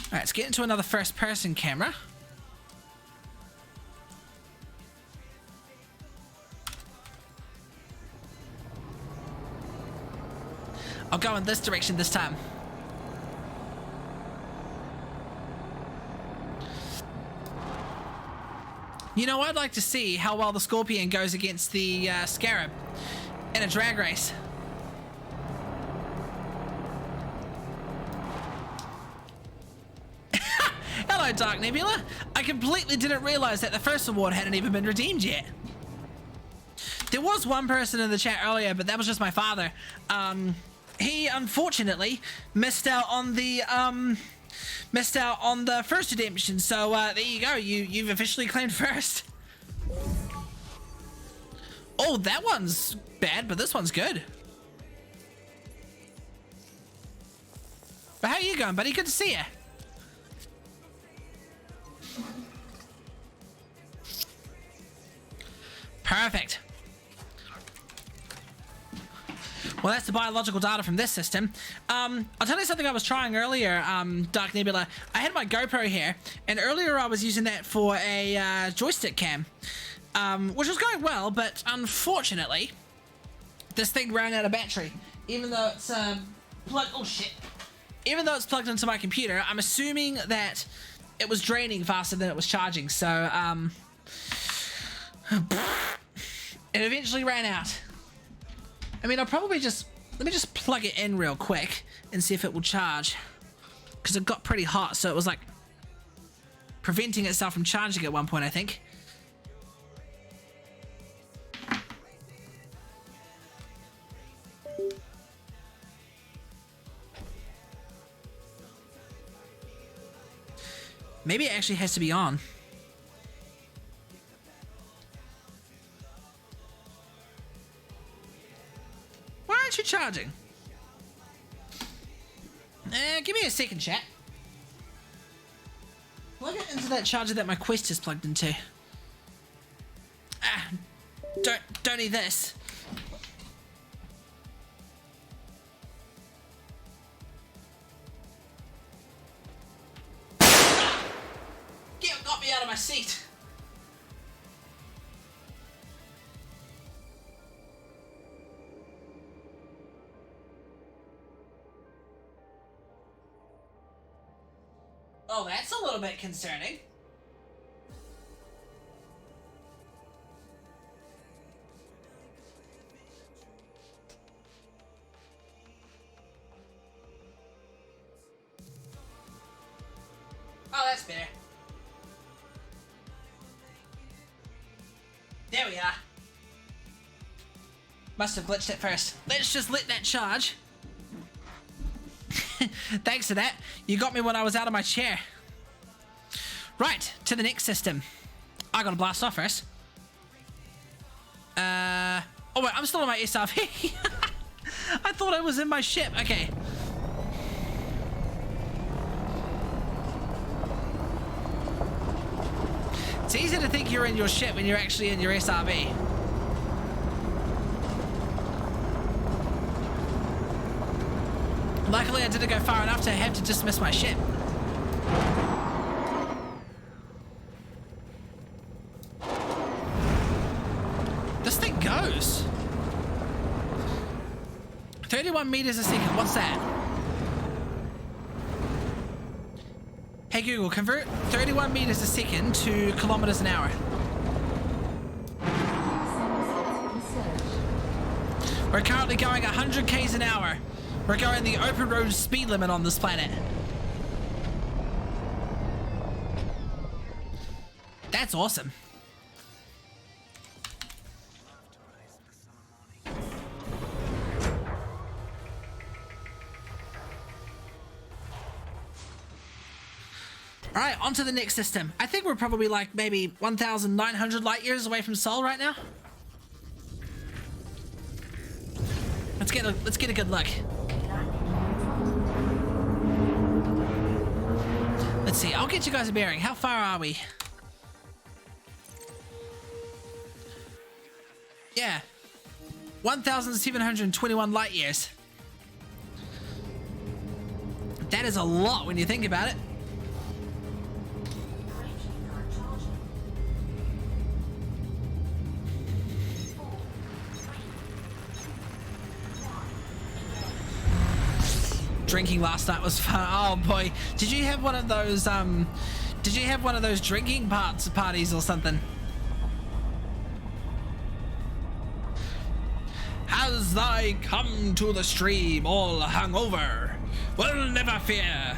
Alright, let's get into another first-person camera. I'll go in this direction this time. You know, I'd like to see how well the Scorpion goes against the Scarab in a drag race. Hello, Dark Nebula. I completely didn't realize that the first award hadn't even been redeemed yet. There was one person in the chat earlier, but that was just my father. He unfortunately missed out on the first redemption. So there you go. You've officially claimed first. Oh, that one's bad, but this one's good. But how are you going, buddy? Good to see you. Perfect. Well, that's the biological data from this system. I'll tell you something I was trying earlier, Dark Nebula. I had my GoPro here, and earlier I was using that for a joystick cam, which was going well, but unfortunately, this thing ran out of battery. Even though it's plugged... Oh, shit. Even though it's plugged into my computer, I'm assuming that it was draining faster than it was charging, so, it eventually ran out. I mean, I'll probably just... Let me just plug it in real quick and see if it will charge. Because it got pretty hot, so it was like preventing itself from charging at one point, I think. Maybe it actually has to be on. Why aren't you charging? Give me a second, chat. Plug it into that charger that my Quest is plugged into. Ah, don't need this. Got me out of my seat. Oh, that's a little bit concerning. Oh, that's better. There we are. Must have glitched at first. Let's just let that charge. Thanks for that. You got me when I was out of my chair. Right, to the next system. I gotta blast off first. Oh wait, I'm still on my SRV. I thought I was in my ship. Okay. It's easy to think you're in your ship when you're actually in your SRB. Luckily, I didn't go far enough to have to dismiss my ship. This thing goes. 31 meters a second. What's that? Hey Google, convert 31 meters a second to kilometers an hour. We're currently going 100 k's an hour. We're going the open road speed limit on this planet. That's awesome. All right, on to the next system. I think we're probably like maybe 1,900 light years away from Sol right now. Let's get a good look. Let's see. I'll get you guys a bearing. How far are we? Yeah, 1,721 light years. That is a lot when you think about it. Drinking last night was fun. Oh boy, did you have one of those drinking parties or something? As I come to the stream all hungover, well, never fear.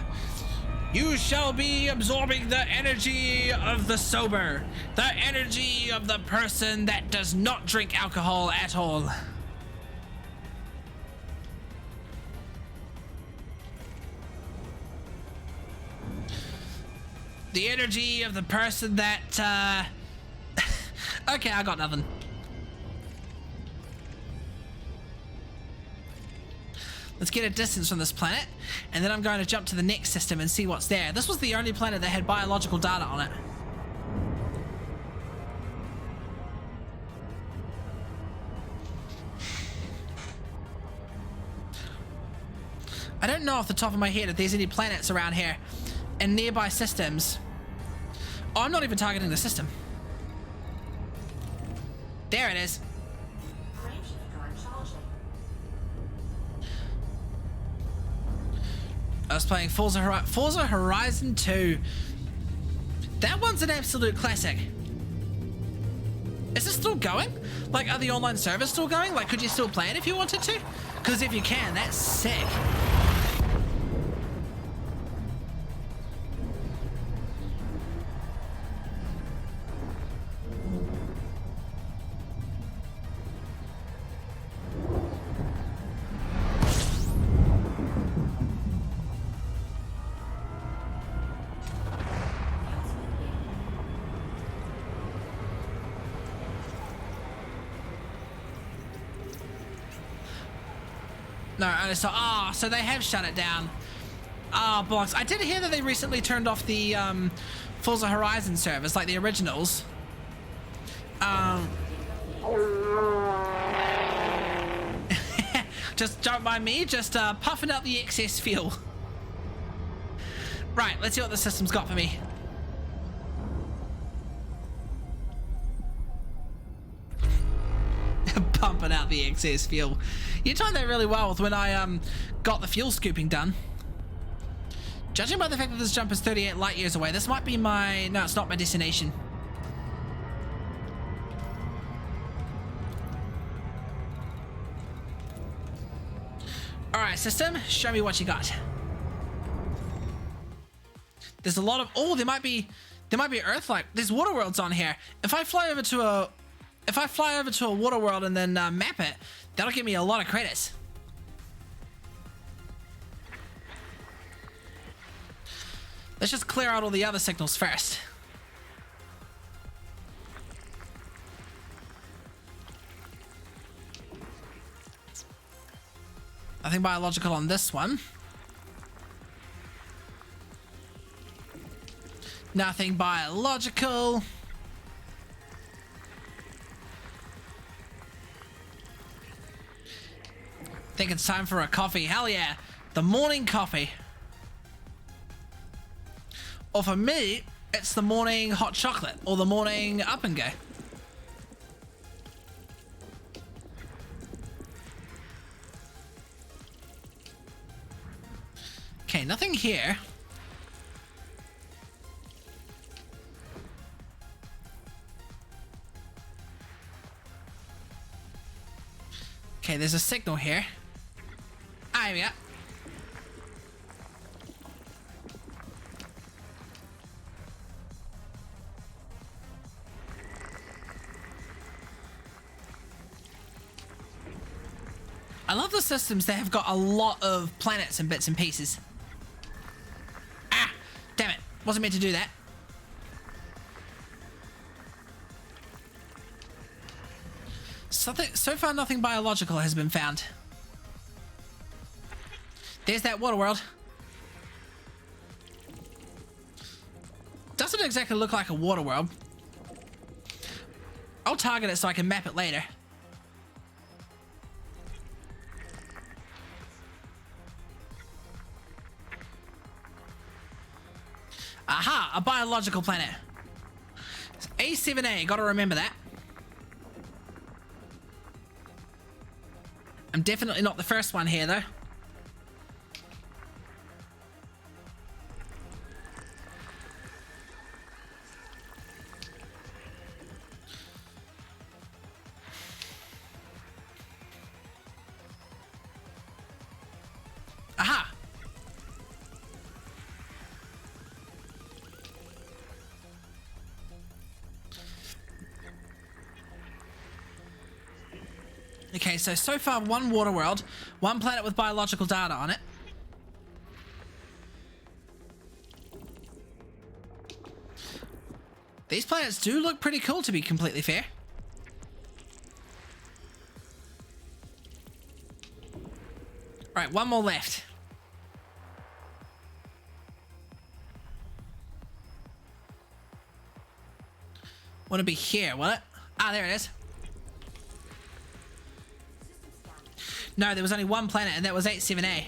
You shall be absorbing the energy of the sober, the energy of the person that does not drink alcohol at all. The energy of the person that, okay, I got nothing. Let's get a distance from this planet, and then I'm going to jump to the next system and see what's there. This was the only planet that had biological data on it. I don't know off the top of my head if there's any planets around here and nearby systems. Oh, I'm not even targeting the system. There it is. I was playing Forza Horizon 2. That one's an absolute classic. Is it still going? Like, are the online servers still going? Like, could you still play it if you wanted to? Because if you can, that's sick. No, so they have shut it down. Ah, bollocks. I did hear that they recently turned off the Forza Horizon servers, like the originals. Just don't mind me, just puffing out the excess fuel. Right, let's see what the system's got for me. Pumping out the excess fuel. You timed that really well with when I got the fuel scooping done. Judging by the fact that this jump is 38 light years away, this might be my... No, it's not my destination. Alright, system, show me what you got. There's a lot of... Oh, there might be Earth like... There's water worlds on here. If I fly over to a water world and then map it, that'll give me a lot of credits. Let's just clear out all the other signals first. Nothing biological on this one. Nothing biological. Think it's time for a coffee. Hell yeah. The morning coffee. Or for me, it's the morning hot chocolate or the morning up and go. Okay, nothing here. Okay, there's a signal here. Ah, here we go. I love the systems that have got a lot of planets and bits and pieces. Ah! Damn it. Wasn't meant to do that. So far, nothing biological has been found. There's that water world. Doesn't exactly look like a water world. I'll target it so I can map it later. Aha! A biological planet. It's A7A, gotta remember that. I'm definitely not the first one here, though. Aha! Okay, so far one water world, one planet with biological data on it. These planets do look pretty cool, to be completely fair. Right, one more left. Want to be here, will it? Ah, there it is. No, there was only one planet, and that was 87A.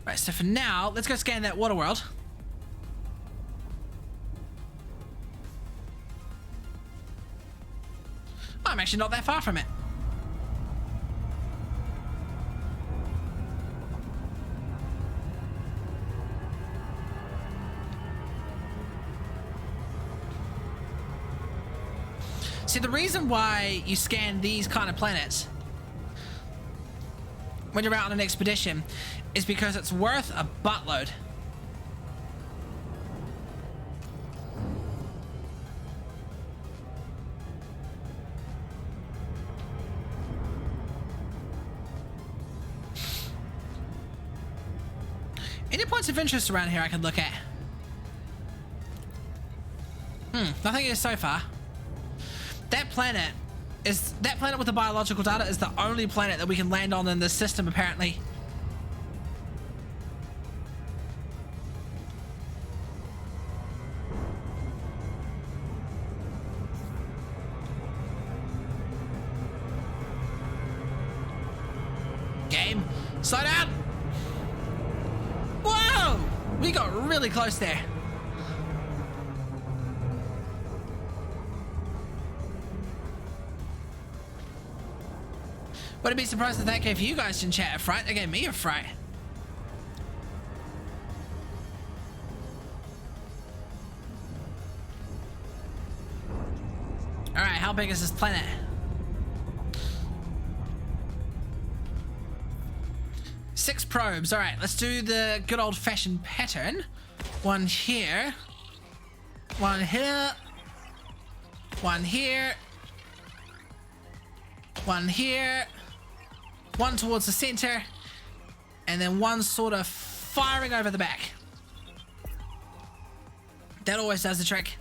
Right, so for now, let's go scan that water world. I'm actually not that far from it. See, the reason why you scan these kind of planets when you're out on an expedition is because it's worth a buttload. Any points of interest around here I can look at? Nothing is so far. That planet with the biological data is the only planet that we can land on in this system, apparently. Game, slow down! Whoa! We got really close there. Wouldn't be surprised if that gave you guys in chat a fright. That gave me a fright. Alright, how big is this planet? Six probes. Alright, let's do the good old-fashioned pattern. One here. One here. One here. One here. One towards the center, and then one sort of firing over the back. That always does the trick.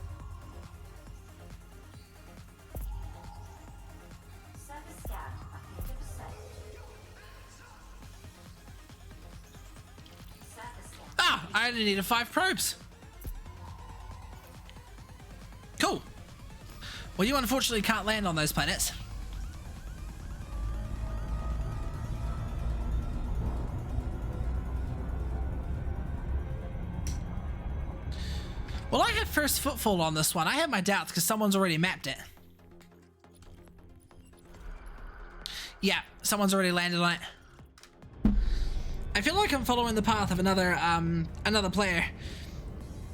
Surface scan at 50%. Surface scan. Ah, I only needed 5 probes. Cool. Well, you unfortunately can't land on those planets. Well, I have first footfall on this one. I have my doubts because someone's already mapped it. Yeah, someone's already landed on it. I feel like I'm following the path of another player.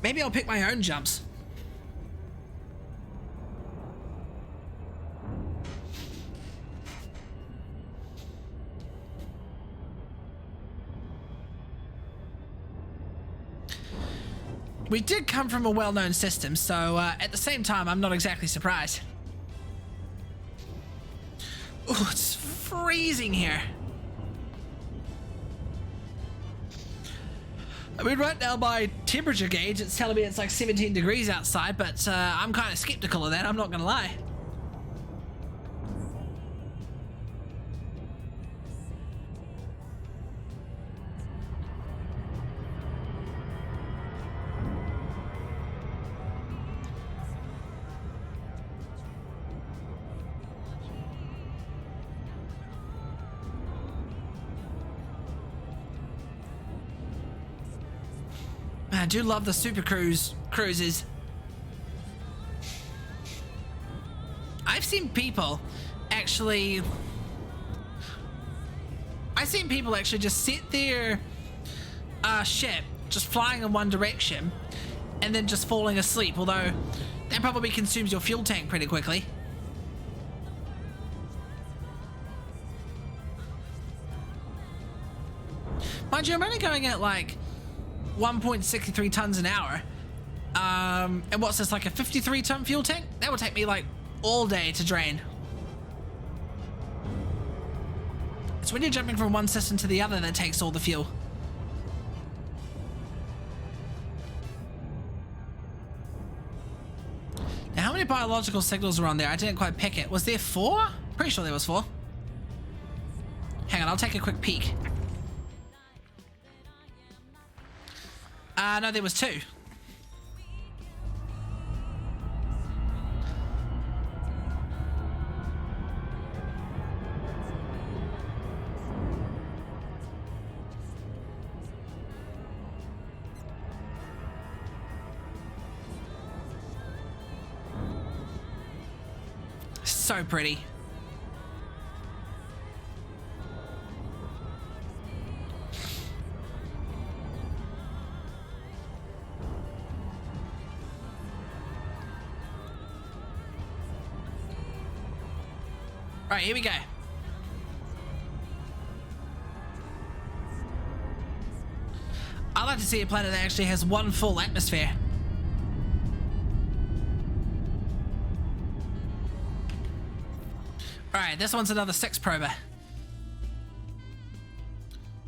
Maybe I'll pick my own jumps. We did come from a well-known system, so at the same time, I'm not exactly surprised. Oh, it's freezing here. I mean, right now by temperature gauge, it's telling me it's like 17 degrees outside, but I'm kind of skeptical of that, I'm not gonna lie. I do love the Super Cruises. I've seen people actually just sit their ship just flying in one direction and then just falling asleep, although that probably consumes your fuel tank pretty quickly. Mind you, I'm only going at like 1.63 tons an hour. And what's this, like a 53-ton fuel tank? That would take me like all day to drain. It's when you're jumping from one system to the other that takes all the fuel. Now, how many biological signals are on there? I didn't quite pick it. Was there 4? Pretty sure there was 4. Hang on, I'll take a quick peek. No, there was 2. So pretty. Alright, here we go. I'd like to see a planet that actually has one full atmosphere. Alright, this one's another 6 prober.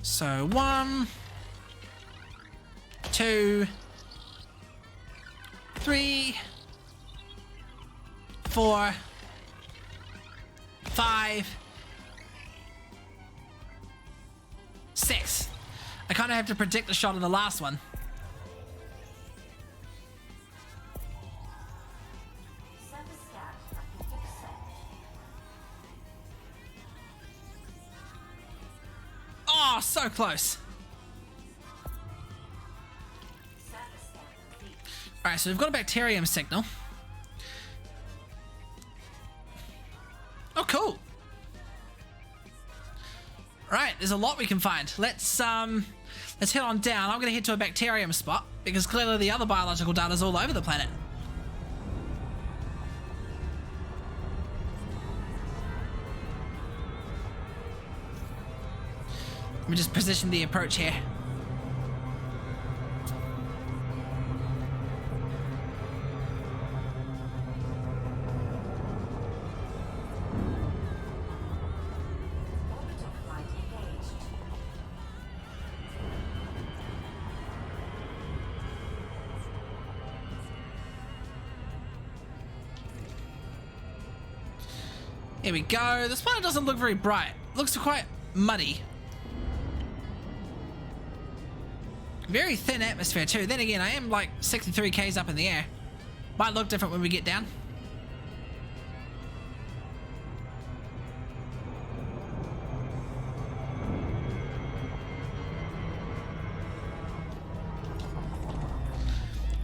So 1, 2, 3, 4, 5, 6. I kind of have to predict the shot of the last one. Surface scan at 50%. Oh, so close. Surface scan complete. Alright, so we've got a bacterium signal. Oh, cool. Right, there's a lot we can find. Let's head on down. I'm gonna head to a bacterium spot because clearly the other biological data is all over the planet. Let me just position the approach here. Orbital flight engaged. Here we go. This planet doesn't look very bright. It looks quite muddy. Very thin atmosphere too. Then again, I am like 63 k's up in the air. Might look different when we get down.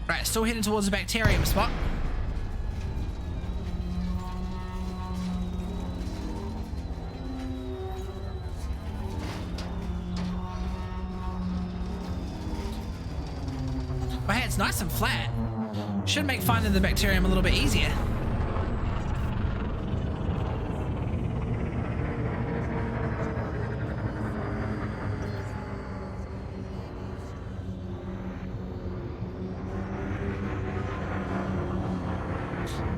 Right, still heading towards the bacterium spot. But hey, it's nice and flat. Should make finding the bacterium a little bit easier.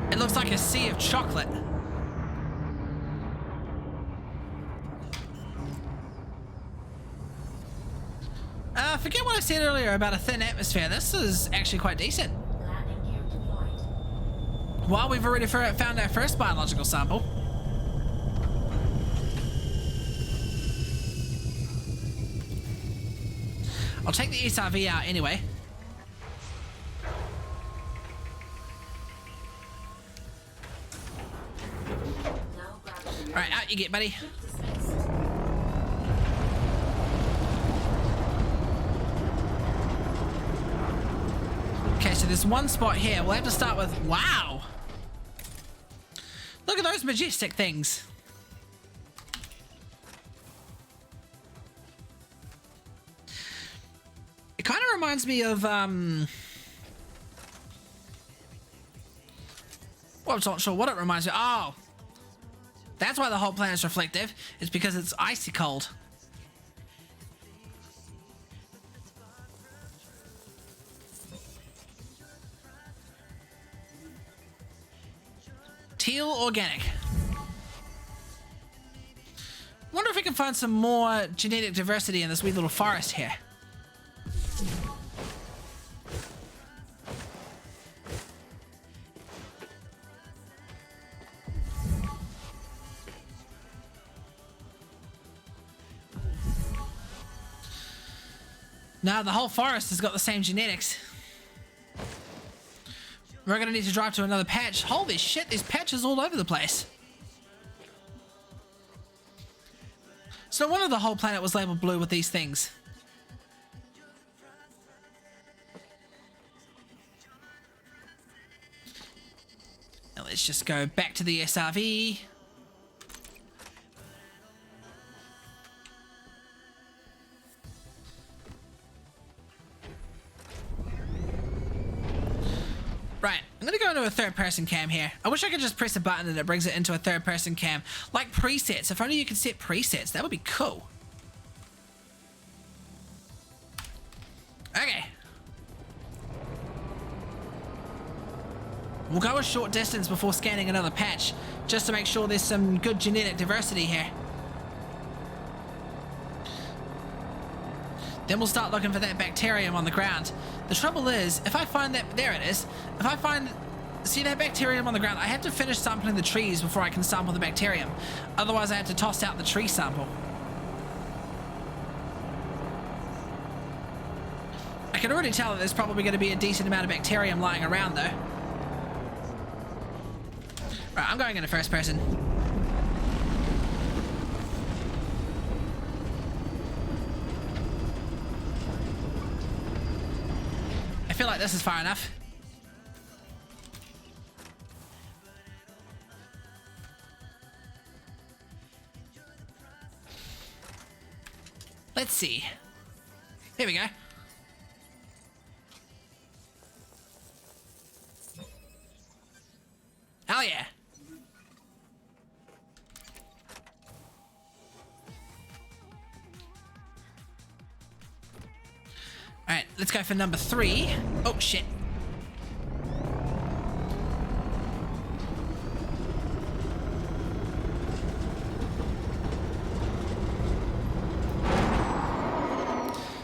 It looks like a sea of chocolate. Forget what I said earlier about a thin atmosphere. This is actually quite decent. Landing gear deployed. Well, we've already found our first biological sample. I'll take the SRV out anyway. Now gravity. Alright, out you get, buddy. Dismissed. Okay, so there's one spot here. We'll have to start with... Wow! Look at those majestic things. It kind of reminds me of, well, I'm not sure what it reminds me of. Oh! That's why the whole planet's reflective. It's because it's icy cold. Teal organic. Wonder if we can find some more genetic diversity in this wee little forest here. Now the whole forest has got the same genetics. We're gonna need to drive to another patch. Holy shit, there's patches all over the place. So no wonder the whole planet was labeled blue with these things. Now let's just go back to the SRV. Right, I'm gonna go into a third-person cam here. I wish I could just press a button and it brings it into a third-person cam. Like presets. If only you could set presets. That would be cool. Okay. We'll go a short distance before scanning another patch, just to make sure there's some good genetic diversity here. Then we'll start looking for that bacterium on the ground. The trouble is, if I find that... There it is. If I find... See that bacterium on the ground? I have to finish sampling the trees before I can sample the bacterium. Otherwise, I have to toss out the tree sample. I can already tell that there's probably going to be a decent amount of bacterium lying around, though. Right, I'm going into first person. I feel like this is far enough. Let's see. Here we go. Hell yeah. Alright, let's go for number 3. Oh, shit.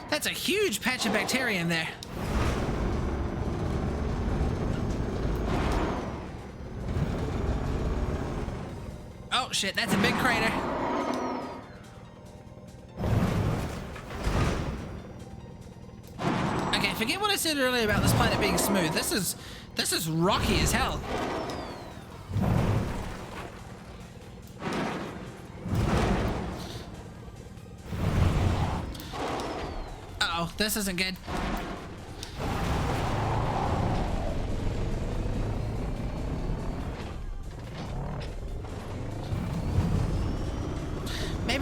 That's a huge patch of bacterium there. Oh, shit, that's a big crater. Okay, forget what I said earlier about this planet being smooth. This is rocky as hell. Uh-oh, this isn't good.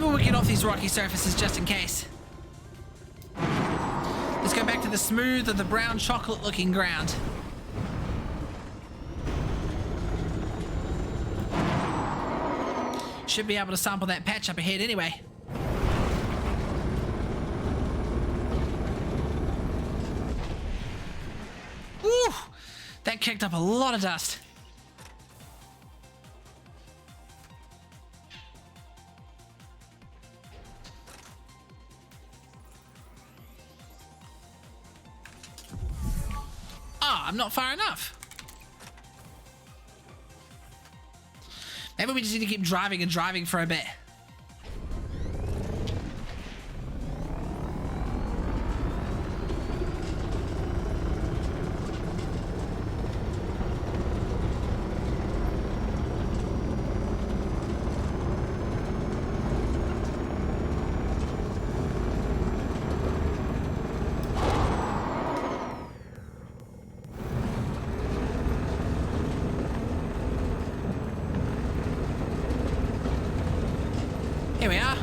Maybe we'll get off these rocky surfaces just in case. Let's go back to the smooth or the brown chocolate looking ground. Should be able to sample that patch up ahead anyway. Woo! That kicked up a lot of dust. Ah, I'm not far enough. Maybe we just need to keep driving and driving for a bit. Here we are.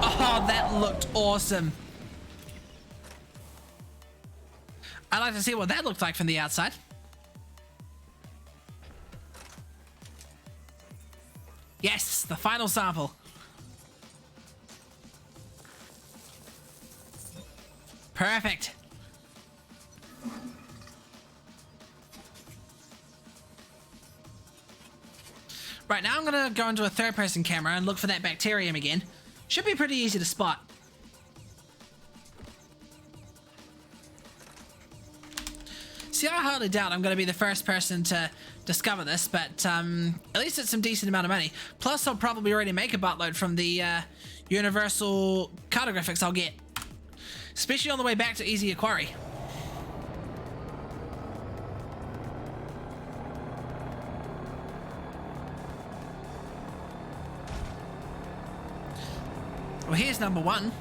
Oh, that looked awesome. I'd like to see what that looked like from the outside. Yes, the final sample. Perfect. Right, now I'm gonna go into a third-person camera and look for that bacterium again. Should be pretty easy to spot. See, I hardly doubt I'm gonna be the first person to discover this, but at least it's some decent amount of money. Plus, I'll probably already make a buttload from the universal cartographics I'll get. Especially on the way back to Easier Quarry. Well, here's number one.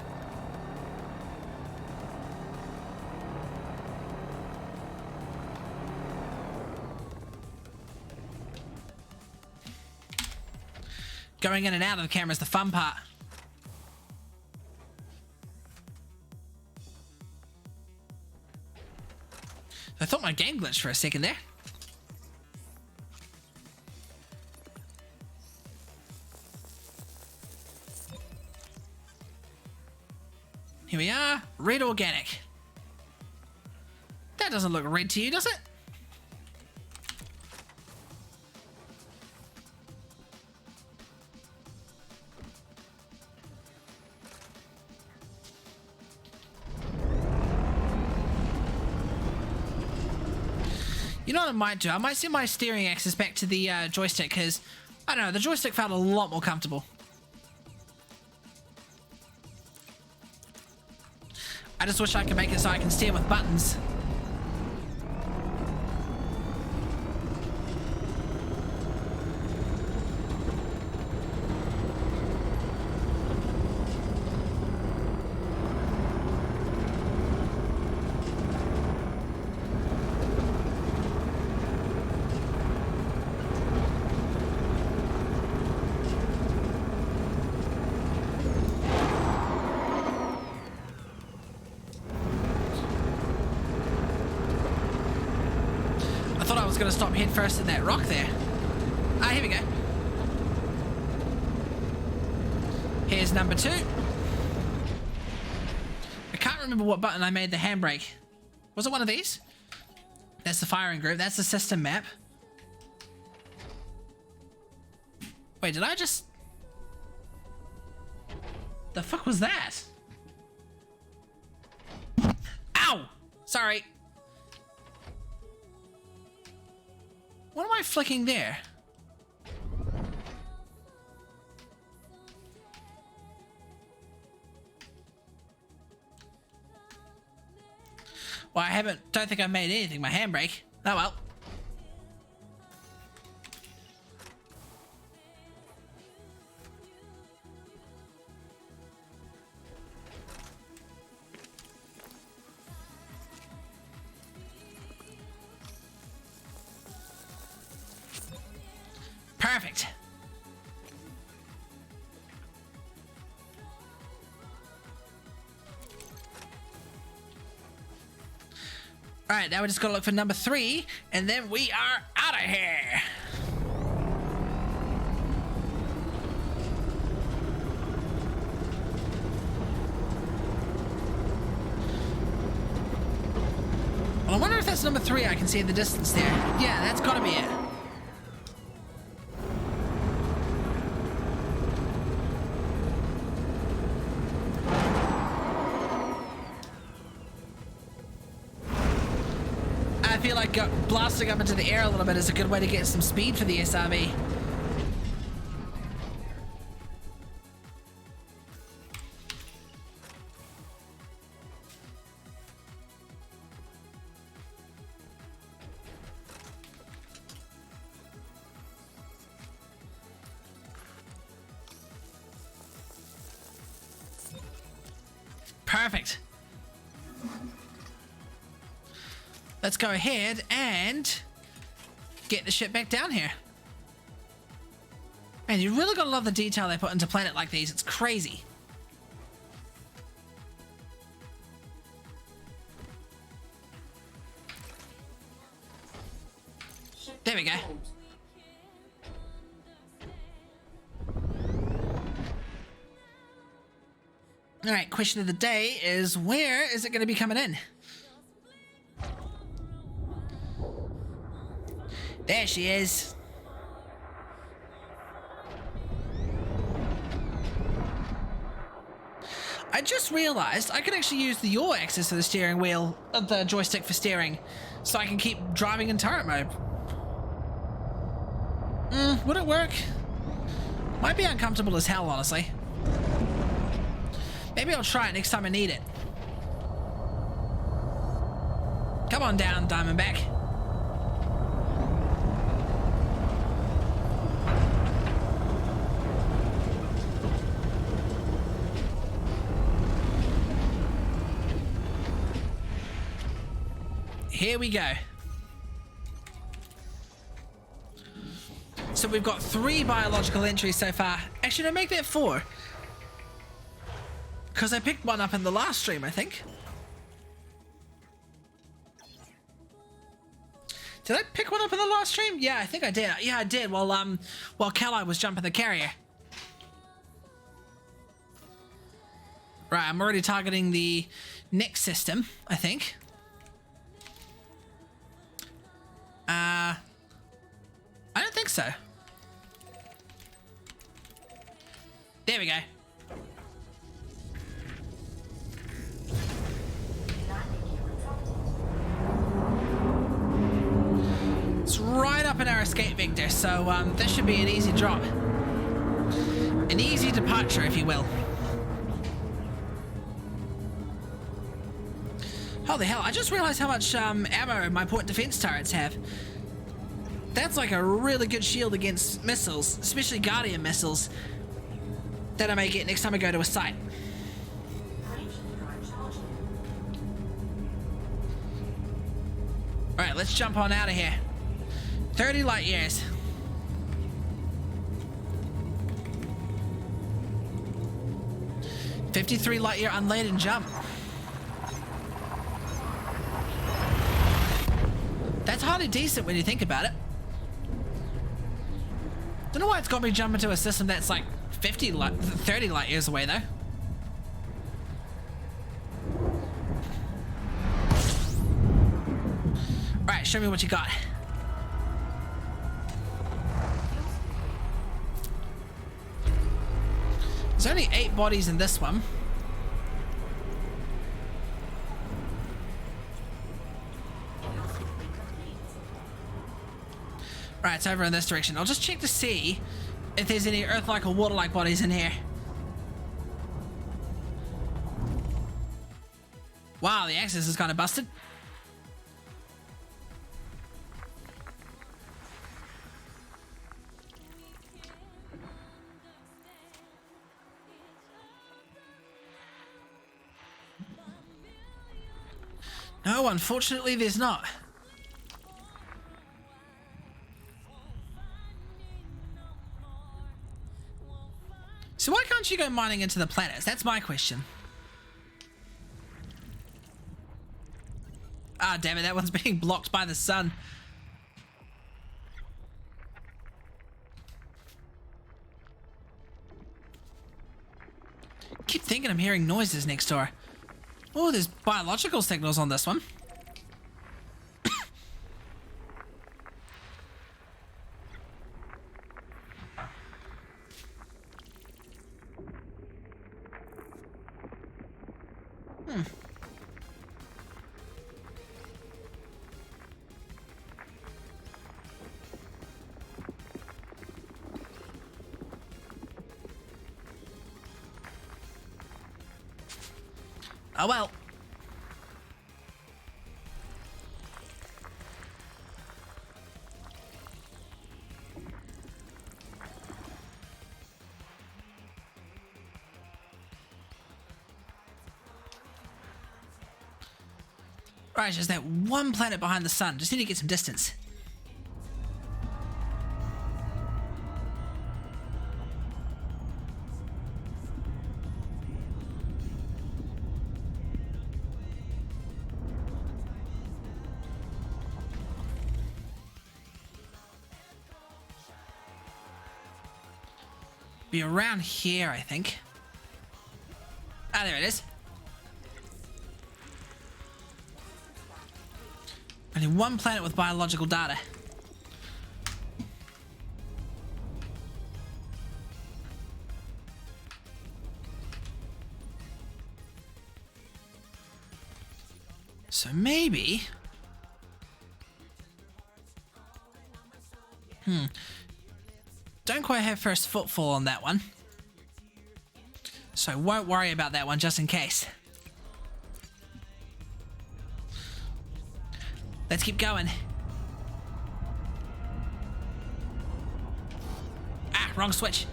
Going in and out of the camera is the fun part. I thought my game glitched for a second there. Here we are, red organic. That doesn't look red to you, does it? You know what I might do? I might set my steering axis back to the joystick because, I don't know, the joystick felt a lot more comfortable. I just wish I could make it so I can steer with buttons. I thought I was going to stop head first in that rock there. Ah, here we go. Here's number two. I can't remember what button I made the handbrake. Was it one of these? That's the firing group. That's the system map. Wait, did I just... The fuck was that? Ow! Sorry. What am I flicking there? Well, don't think I've made anything. My handbrake. Oh well. Perfect. Alright, now we just gotta look for number 3, and then we are out of here. Well, I wonder if that's number 3 I can see in the distance there. Yeah, that's gotta be it. I feel like blasting up into the air a little bit is a good way to get some speed for the SRV. Perfect. Let's go ahead and get the ship back down here. Man, you really gotta love the detail they put into Planet like these. It's crazy. There we go. Alright, question of the day is, where is it going to be coming in? There she is. I just realized I could actually use the yaw axis of the steering wheel, of the joystick for steering, so I can keep driving in turret mode. Would it work? Might be uncomfortable as hell, honestly. Maybe I'll try it next time I need it. Come on down, Diamondback. Here we go. So we've got 3 biological entries so far. Actually, no, make that 4. Because I picked one up in the last stream, I think. Did I pick one up in the last stream? Yeah, I think I did. Yeah, I did. While Kali was jumping the carrier. Right, I'm already targeting the next system, I think. I don't think so. There we go. It's right up in our escape vector, so this should be an easy drop. An easy departure, if you will. Holy hell, I just realized how much ammo my point defense turrets have. That's like a really good shield against missiles, especially Guardian missiles, that I may get next time I go to a site. Alright, let's jump on out of here. 30 light years. $53 light year unladen jump. That's hardly decent when you think about it. Don't know why it's got me jump into a system that's like 30 light years away though. Right, show me what you got. There's only 8 bodies in this one. Right, it's over in this direction. I'll just check to see if there's any Earth-like or water-like bodies in here. Wow, the axis is kind of busted. No, unfortunately there's not. So why can't you go mining into the planets? That's my question. Ah, damn it, that one's being blocked by the sun. Keep thinking I'm hearing noises next door. Oh, there's biological signals on this one. Oh well. Right, there's that one planet behind the sun. Just need to get some distance. Be around here, I think. Ah, there it is. Only one planet with biological data. So maybe... Don't quite have first footfall on that one. So I won't worry about that one just in case. Let's keep going. Ah, wrong switch.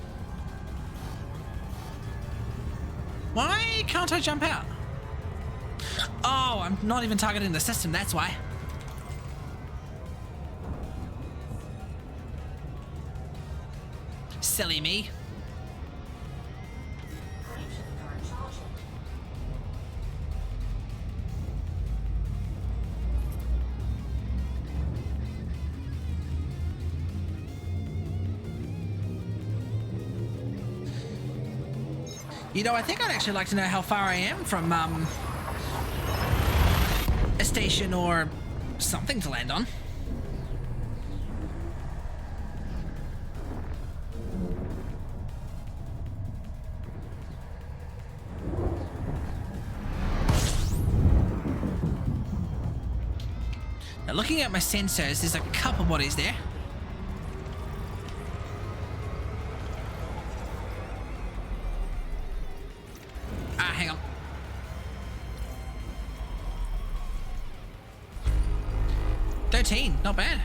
Why can't I jump out? Oh, I'm not even targeting the system, that's why. Silly me. You know, I think I'd actually like to know how far I am from, a station or something to land on. Now, looking at my sensors, there's a couple bodies there. Ah, hang on. $13, not bad.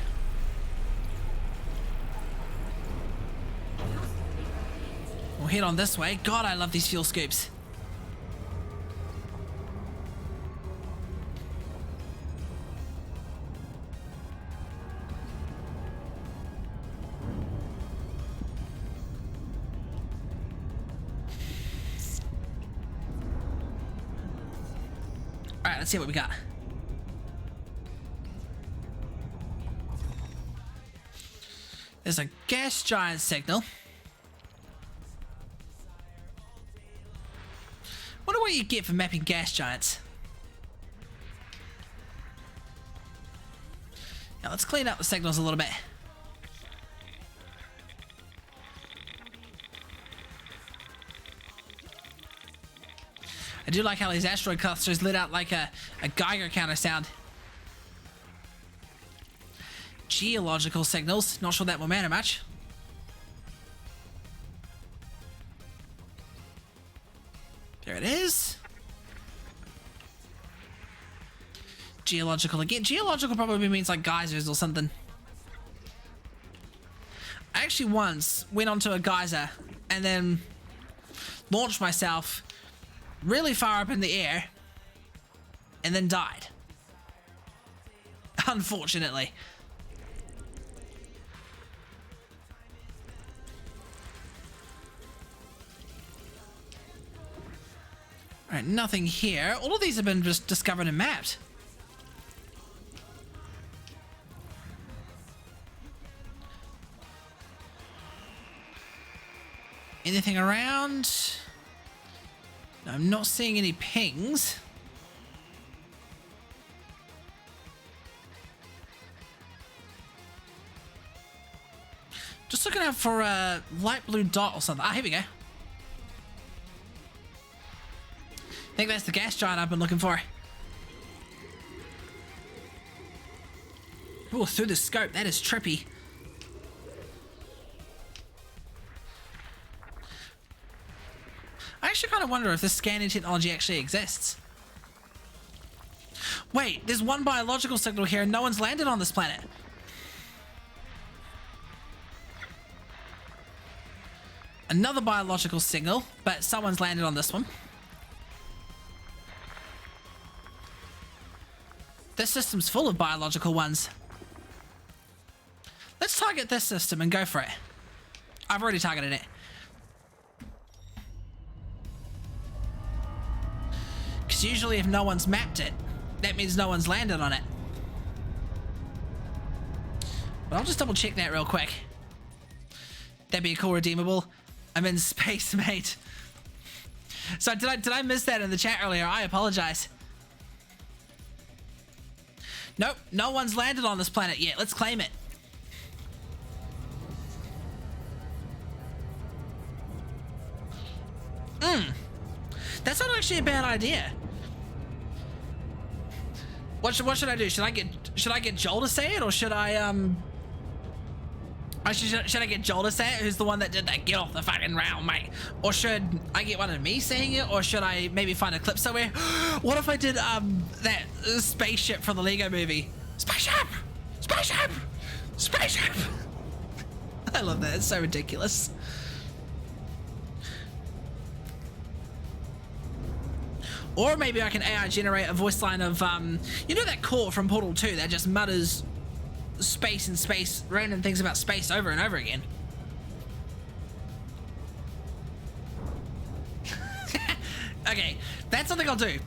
We'll head on this way. God, I love these fuel scoops. Alright, let's see what we got. There's a gas giant signal. Wonder what you get for mapping gas giants. Now let's clean up the signals a little bit. I do like how these asteroid clusters lit out like a Geiger counter sound. Geological signals. Not sure that will matter much. There it is. Geological again. Geological probably means like geysers or something. I actually once went onto a geyser and then launched myself really far up in the air and then died. Unfortunately. Alright, nothing here. All of these have been just discovered and mapped. Anything around? No, I'm not seeing any pings. Just looking out for a light blue dot or something. Ah, here we go. I think that's the gas giant I've been looking for. Oh, through the scope, that is trippy. I actually kind of wonder if this scanning technology actually exists. Wait, there's one biological signal here and no one's landed on this planet. Another biological signal, but someone's landed on this one. This system's full of biological ones. Let's target this system and go for it. I've already targeted it. Because usually if no one's mapped it, that means no one's landed on it. But I'll just double check that real quick. That'd be a cool redeemable. I'm in space, mate. So did I miss that in the chat earlier? I apologize. Nope, no one's landed on this planet yet. Let's claim it. That's not actually a bad idea. What should I do? Should I get Joel to say it, or should I should I get Joel to say it? Who's the one that did that? Get off the fucking round, mate. Or should I get one of me saying it, or should I maybe find a clip somewhere? What if I did that spaceship from the Lego Movie? Spaceship, spaceship, spaceship. I love that. It's so ridiculous. Or maybe I can AI generate a voice line of, you know that core from Portal 2 that just mutters space and space, random things about space over and over again. Okay, that's something I'll do.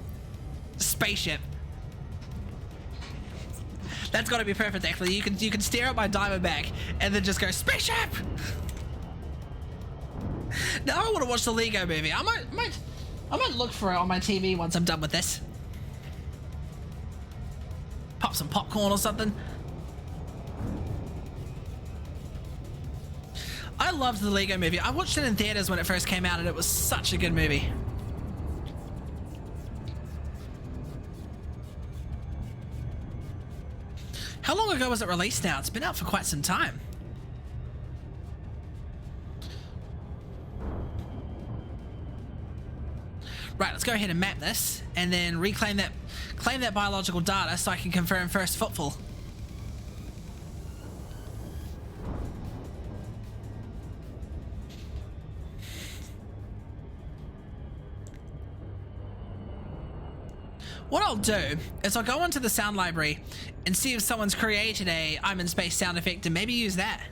Spaceship. That's gotta be perfect, actually. You can stare at my Diamondback and then just go, spaceship! Now I want to watch the Lego Movie. I might look for it on my TV once I'm done with this. Pop some popcorn or something. I loved the Lego Movie. I watched it in theaters when it first came out and it was such a good movie. How long ago was it released now? It's been out for quite some time. Right, let's go ahead and map this and then claim that biological data so I can confirm first footfall. What I'll do is I'll go into the sound library and see if someone's created a I'm in space sound effect and maybe use that.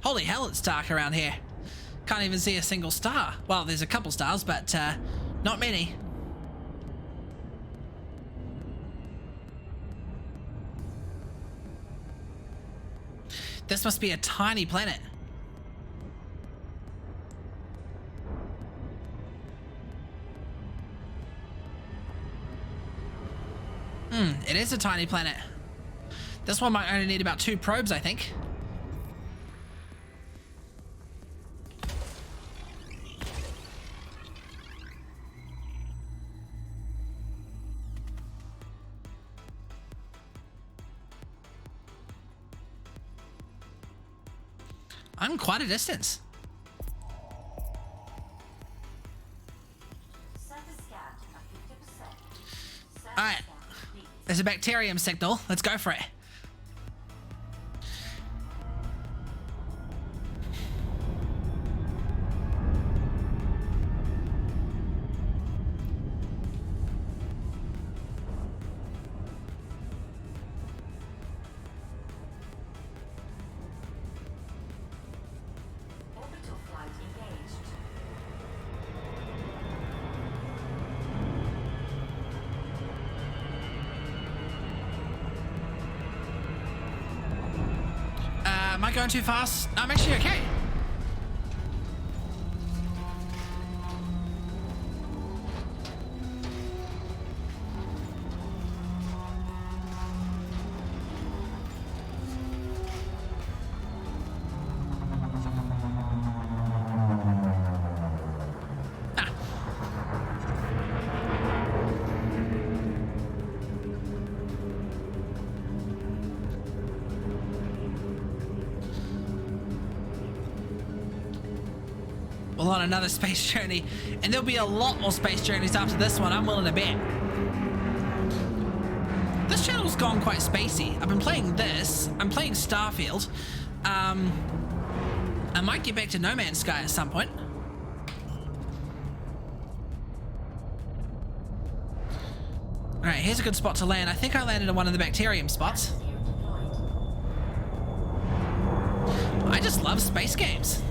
Holy hell, it's dark around here. Can't even see a single star. Well, there's a couple stars, but not many. This must be a tiny planet. It is a tiny planet. This one might only need about 2 probes, I think. I'm quite a distance. Alright. There's a bacterium signal. Let's go for it. Am I going too fast? I'm actually okay. on another space journey, and there'll be a lot more space journeys after this one, I'm willing to bet. This channel's gone quite spacey. I've been playing this. I'm playing Starfield. I might get back to No Man's Sky at some point. Alright, here's a good spot to land. I think I landed in one of the bacterium spots. I just love space games.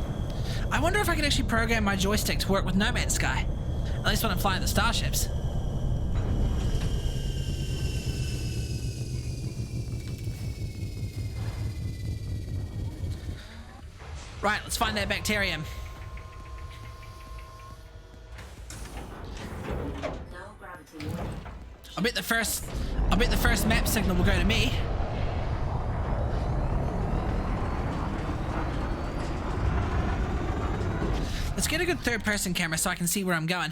I wonder if I could actually program my joystick to work with No Man's Sky. At least when I'm flying the starships. Right, let's find that bacterium. Low gravity warning. I bet the first map signal will go to me. Let's get a good third-person camera so I can see where I'm going.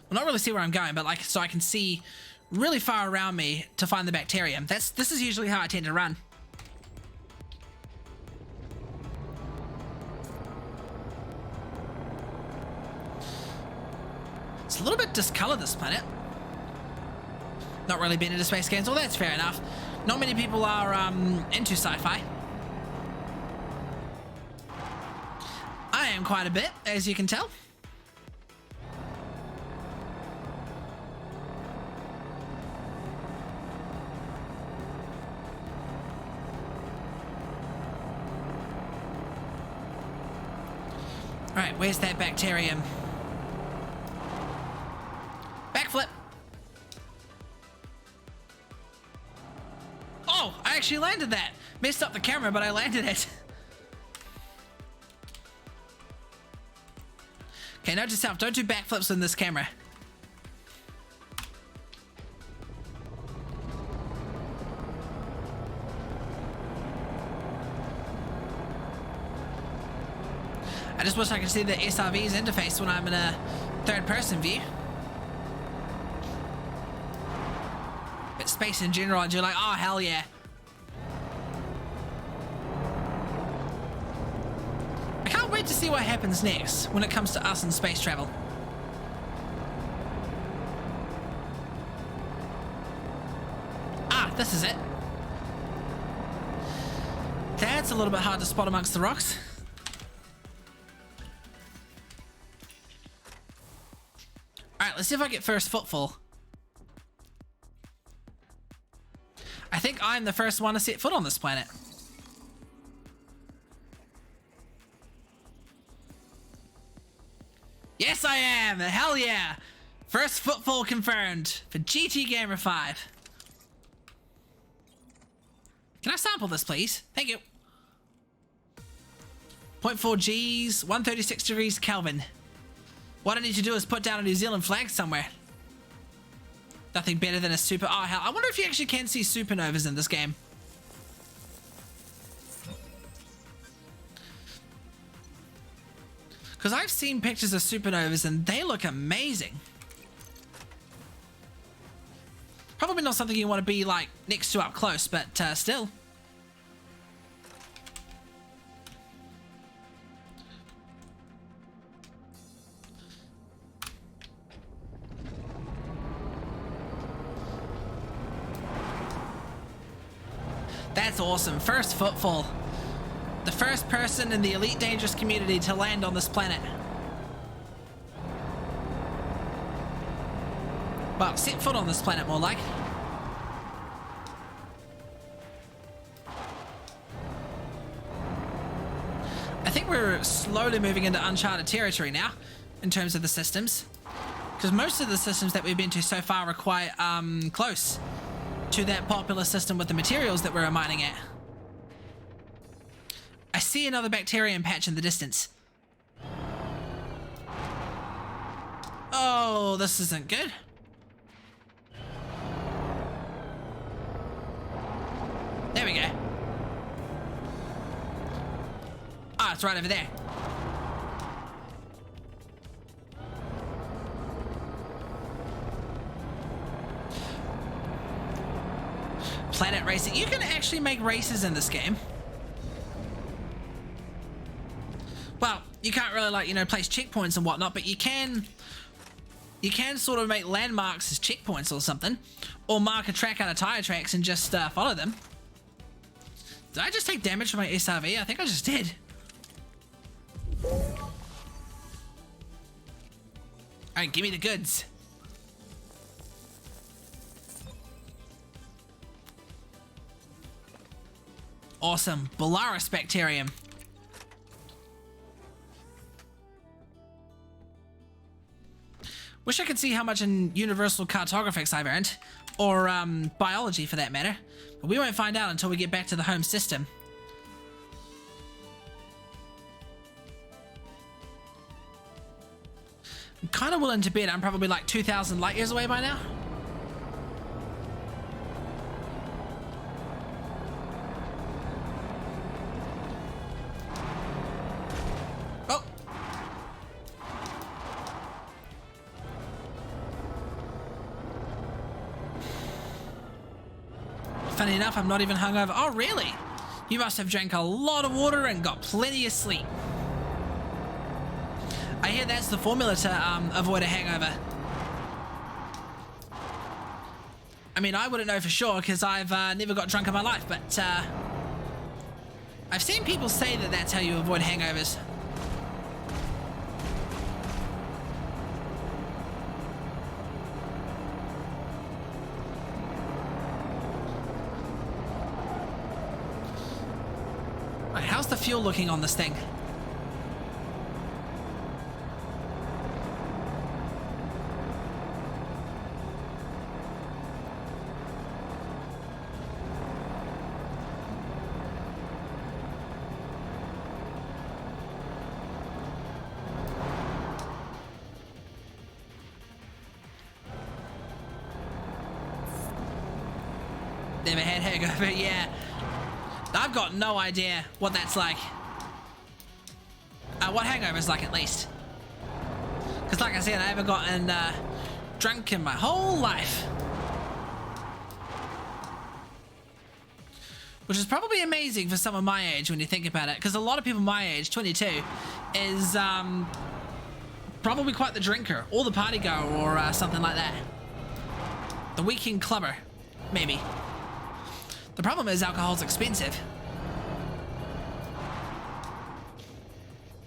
Well, not really see where I'm going, but like so I can see really far around me to find the bacterium. This is usually how I tend to run. It's a little bit discolored, this planet. Not really been into space games. Well, that's fair enough. Not many people are into sci-fi. I am quite a bit, as you can tell. All right, where's that bacterium? Backflip. Oh, I actually landed that. Messed up the camera, but I landed it. Okay, note to yourself, don't do backflips in this camera. I just wish I could see the SRV's interface when I'm in a third-person view. But space in general, and you're like, oh, hell yeah. I can't wait to see what happens next when it comes to us in space travel. Ah, this is it. That's a little bit hard to spot amongst the rocks. Alright, let's see if I get first footfall. I think I'm the first one to set foot on this planet. Yes, I am! Hell yeah! First footfall confirmed for GT Gamer 5. Can I sample this, please? Thank you. 0.4 Gs, 136 degrees Kelvin. What I need to do is put down a New Zealand flag somewhere. Nothing better than a super... Oh, hell. I wonder if you actually can see supernovas in this game. Because I've seen pictures of supernovas and they look amazing. Probably not something you want to be, like, next to up close, but still. That's awesome. First footfall. The first person in the Elite Dangerous community to land on this planet. Well, set foot on this planet, more like. I think we're slowly moving into uncharted territory now, in terms of the systems. Because most of the systems that we've been to so far are quite close to that popular system with the materials that we're mining at. I see another bacterium patch in the distance. Oh, this isn't good. There we go. Ah, it's right over there. Planet racing. You can actually make races in this game. Well, you can't really, like, you know, place checkpoints and whatnot, but you can sort of make landmarks as checkpoints or something, or mark a track out of tire tracks and just follow them. Did I just take damage from my SRV? I think I just did. Alright, give me the goods. Awesome. Belarus Bacterium. Wish I could see how much in Universal Cartographics I've earned. Or, Biology for that matter. But we won't find out until we get back to the home system. I'm kind of willing to bet I'm probably like 2,000 light years away by now. Oh! Funny enough, I'm not even hungover. Oh, really? You must have drank a lot of water and got plenty of sleep. I hear that's the formula to avoid a hangover. I mean, I wouldn't know for sure because I've never got drunk in my life, but I've seen people say that that's how you avoid hangovers. Right, how's the fuel looking on this thing? Never had hangover, yeah. I've got no idea what that's like. What hangover's like, at least. Because like I said, I haven't gotten drunk in my whole life. Which is probably amazing for someone my age when you think about it. Because a lot of people my age, 22, is probably quite the drinker. Or the party goer or something like that. The weekend clubber, maybe. The problem is alcohol's expensive.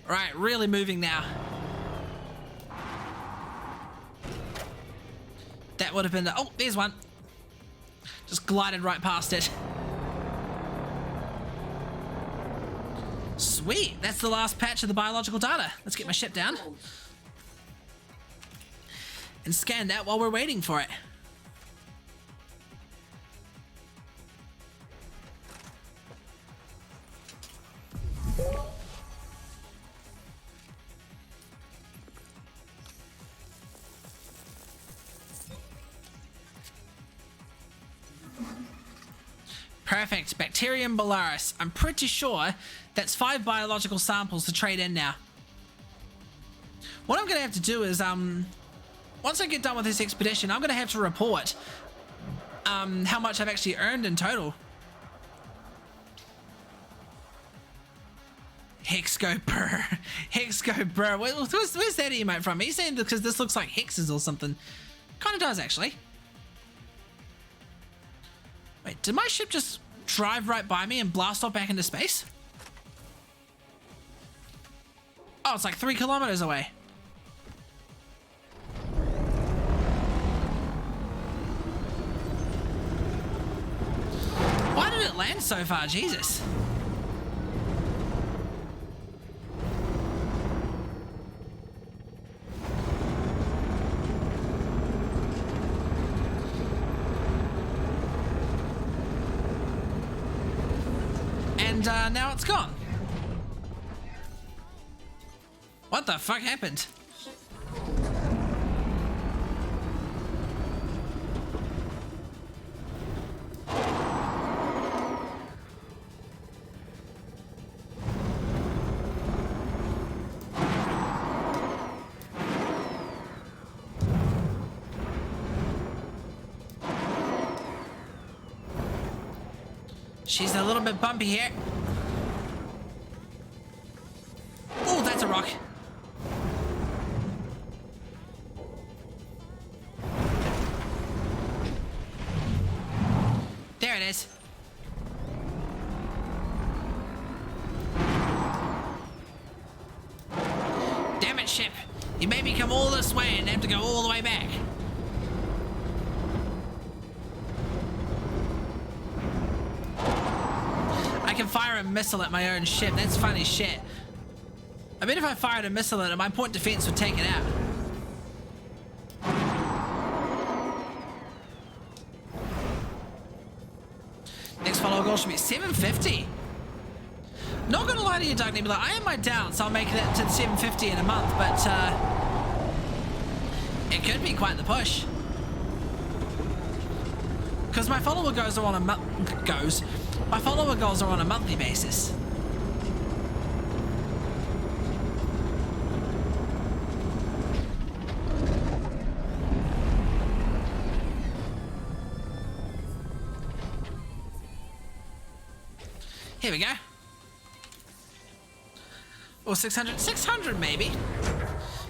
Right, really moving now. That would have been... Oh, there's one. Just glided right past it. Sweet, that's the last patch of the biological data. Let's get my ship down. And scan that while we're waiting for it. Perfect. Bacterium Belarus. I'm pretty sure that's 5 biological samples to trade in now. What I'm going to have to do is, once I get done with this expedition, I'm going to have to report how much I've actually earned in total. Hexco Brr. Hexco Brr. Where's that emote from? He's saying because this looks like hexes or something. Kind of does, actually. Wait, did my ship just drive right by me and blast off back into space? Oh, it's like 3 kilometers away. Why did it land so far? Jesus. And now it's gone. What the fuck happened? She's a little bit bumpy here. Oh, that's a rock. You made me come all this way and have to go all the way back. I can fire a missile at my own ship. That's funny shit. I bet if I fired a missile at it, my point defense would take it out. Next follow goal should be 750. Not gonna lie to you, Doug Nebula, I have my doubts I'll make it to 750 in a month, but it could be quite the push. Because my follower goals are on a my follower goals are on a monthly basis. Here we go. Or 600, 600 maybe.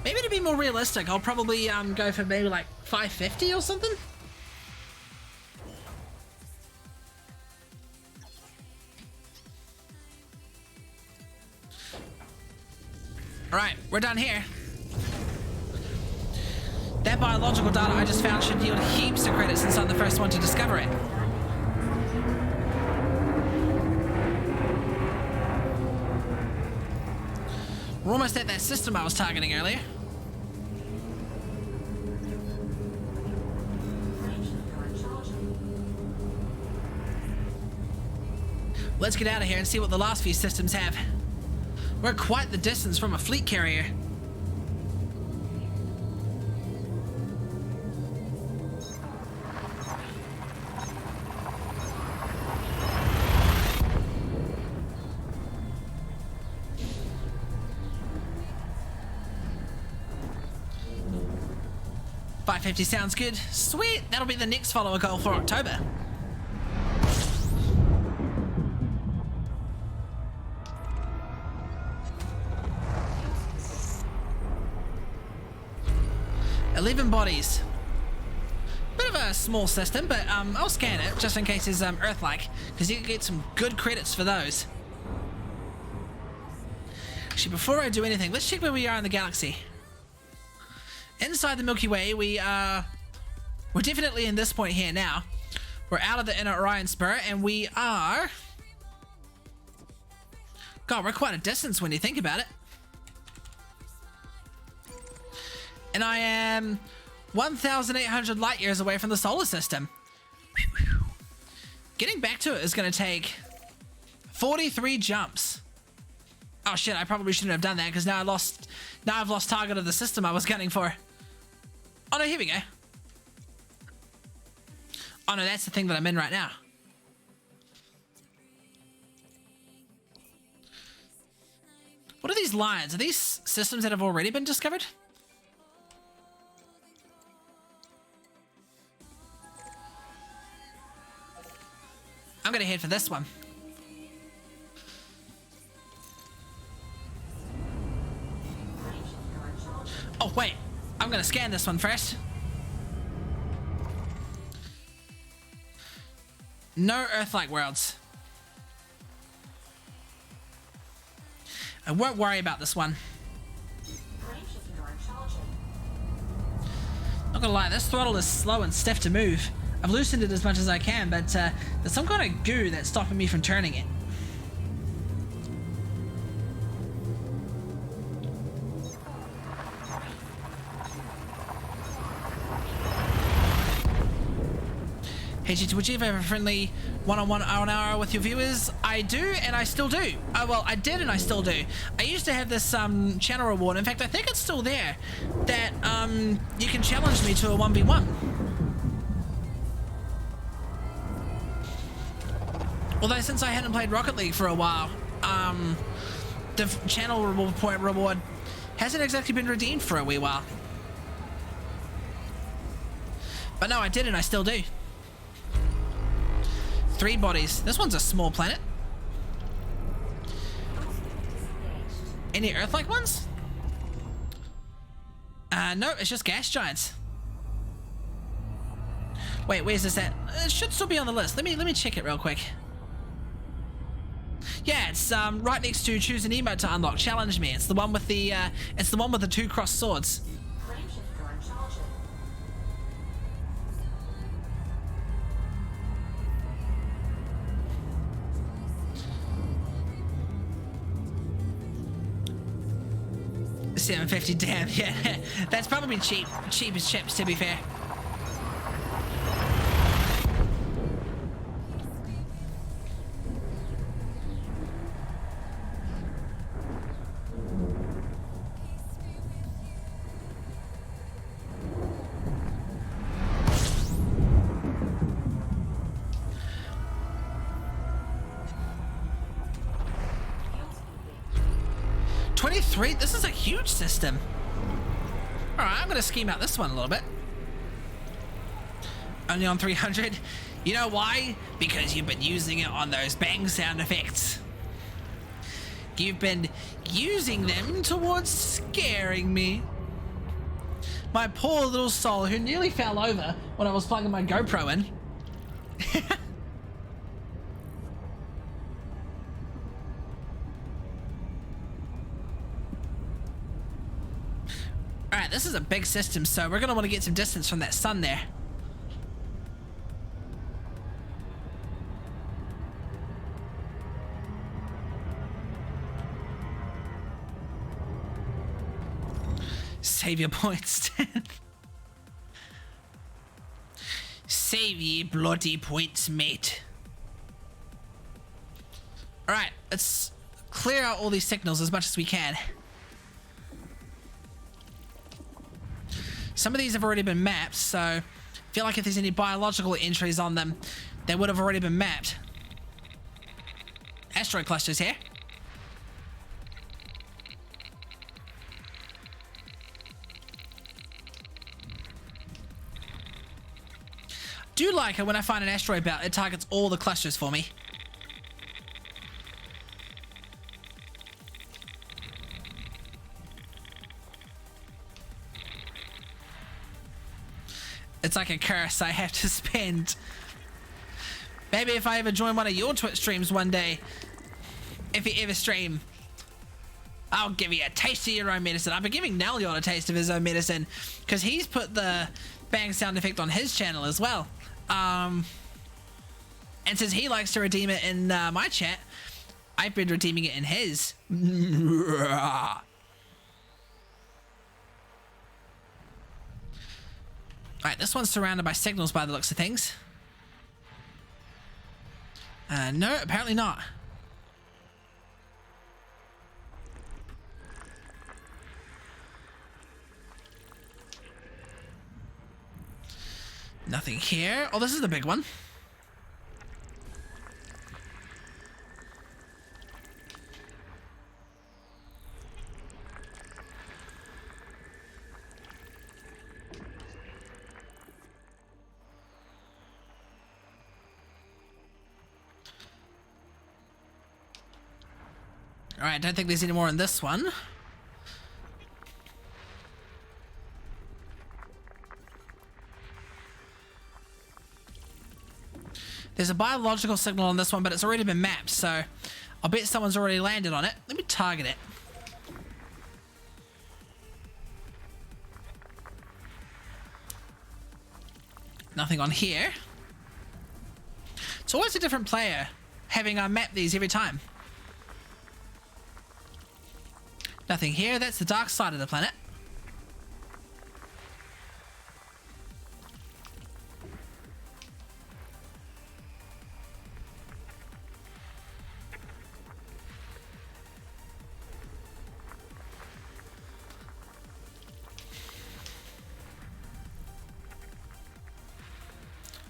Maybe to be more realistic, I'll probably go for maybe like 550 or something. Alright, we're done here. That biological data I just found should yield heaps of credit since I'm the first one to discover it. We're almost at that system I was targeting earlier. Let's get out of here and see what the last few systems have. We're quite the distance from a fleet carrier. $550 sounds good. Sweet, that'll be the next follower goal for October. $11 bodies. Bit of a small system, but I'll scan it just in case it's Earth-like, because you can get some good credits for those. Actually, before I do anything, let's check where we are in the galaxy. Inside the Milky Way, we're definitely in this point here now. We're out of the inner Orion Spirit, and we are... God, we're quite a distance when you think about it. And I am 1,800 light years away from the solar system. Getting back to it is going to take 43 jumps. Oh shit, I probably shouldn't have done that because now I've lost target of the system I was gunning for. Oh no, here we go. Oh no, that's the thing that I'm in right now. What are these lines? Are these systems that have already been discovered? I'm gonna head for this one. Oh wait, I'm gonna scan this one first. No Earth-like worlds. I won't worry about this one. Not gonna lie, this throttle is slow and stiff to move. I've loosened it as much as I can, but there's some kind of goo that's stopping me from turning it. Hey GT, would you ever have a friendly one-on-one hour with your viewers? I do, and I still do. Well, I did and I still do. I used to have this channel reward. In fact, I think it's still there. That you can challenge me to a 1v1. Although since I hadn't played Rocket League for a while, the channel reward hasn't exactly been redeemed for a wee while. But no, I did and I still do. 3 bodies. This one's a small planet. Any Earth-like ones? No, it's just gas giants. Wait, where's this at? It should still be on the list. Let me check it real quick. Yeah, it's right next to choose an emote to unlock. Challenge me. It's the one with the two crossed swords. Frameshifter on charging. $7.50, damn, yeah. That's probably cheap as chips, to be fair. This is a huge system. All right, I'm gonna scheme out this one a little bit. Only on 300. You know why? Because you've been using it on those bang sound effects. You've been using them towards scaring me. My poor little soul who nearly fell over when I was plugging my GoPro in. Alright, this is a big system, so we're gonna want to get some distance from that sun there. Save your points. Save ye bloody points, mate. Alright, let's clear out all these signals as much as we can. Some of these have already been mapped, so I feel like if there's any biological entries on them, they would have already been mapped. Asteroid clusters here. Do like it when I find an asteroid belt, it targets all the clusters for me. It's like a curse I have to spend. Maybe if I ever join one of your Twitch streams one day, if you ever stream, I'll give you a taste of your own medicine. I've been giving Nelion a taste of his own medicine because he's put the bang sound effect on his channel as well. And since he likes to redeem it in my chat, I've been redeeming it in his. Alright, this one's surrounded by signals by the looks of things. No, apparently not. Nothing here. Oh, this is the big one. Alright, I don't think there's any more in this one. There's a biological signal on this one, but it's already been mapped, so I'll bet someone's already landed on it. Let me target it. Nothing on here. It's always a different player having mapped these every time. Nothing here. That's the dark side of the planet.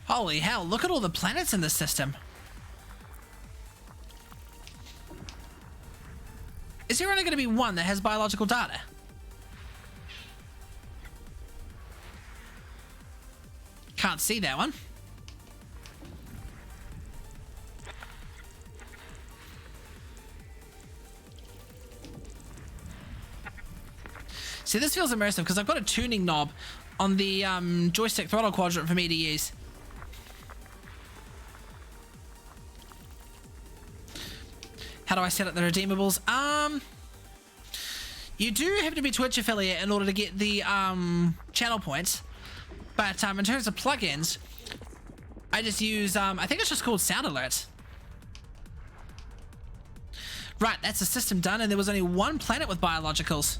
Holy hell, look at all the planets in this system. Is there only going to be one that has biological data? Can't see that one. See, this feels immersive because I've got a tuning knob on the joystick throttle quadrant for me to use. Had do I set up the redeemables? You do have to be Twitch affiliate in order to get the channel points. But in terms of plugins, I just use I think it's just called Sound Alerts. Right, that's the system done, and there was only one planet with biologicals.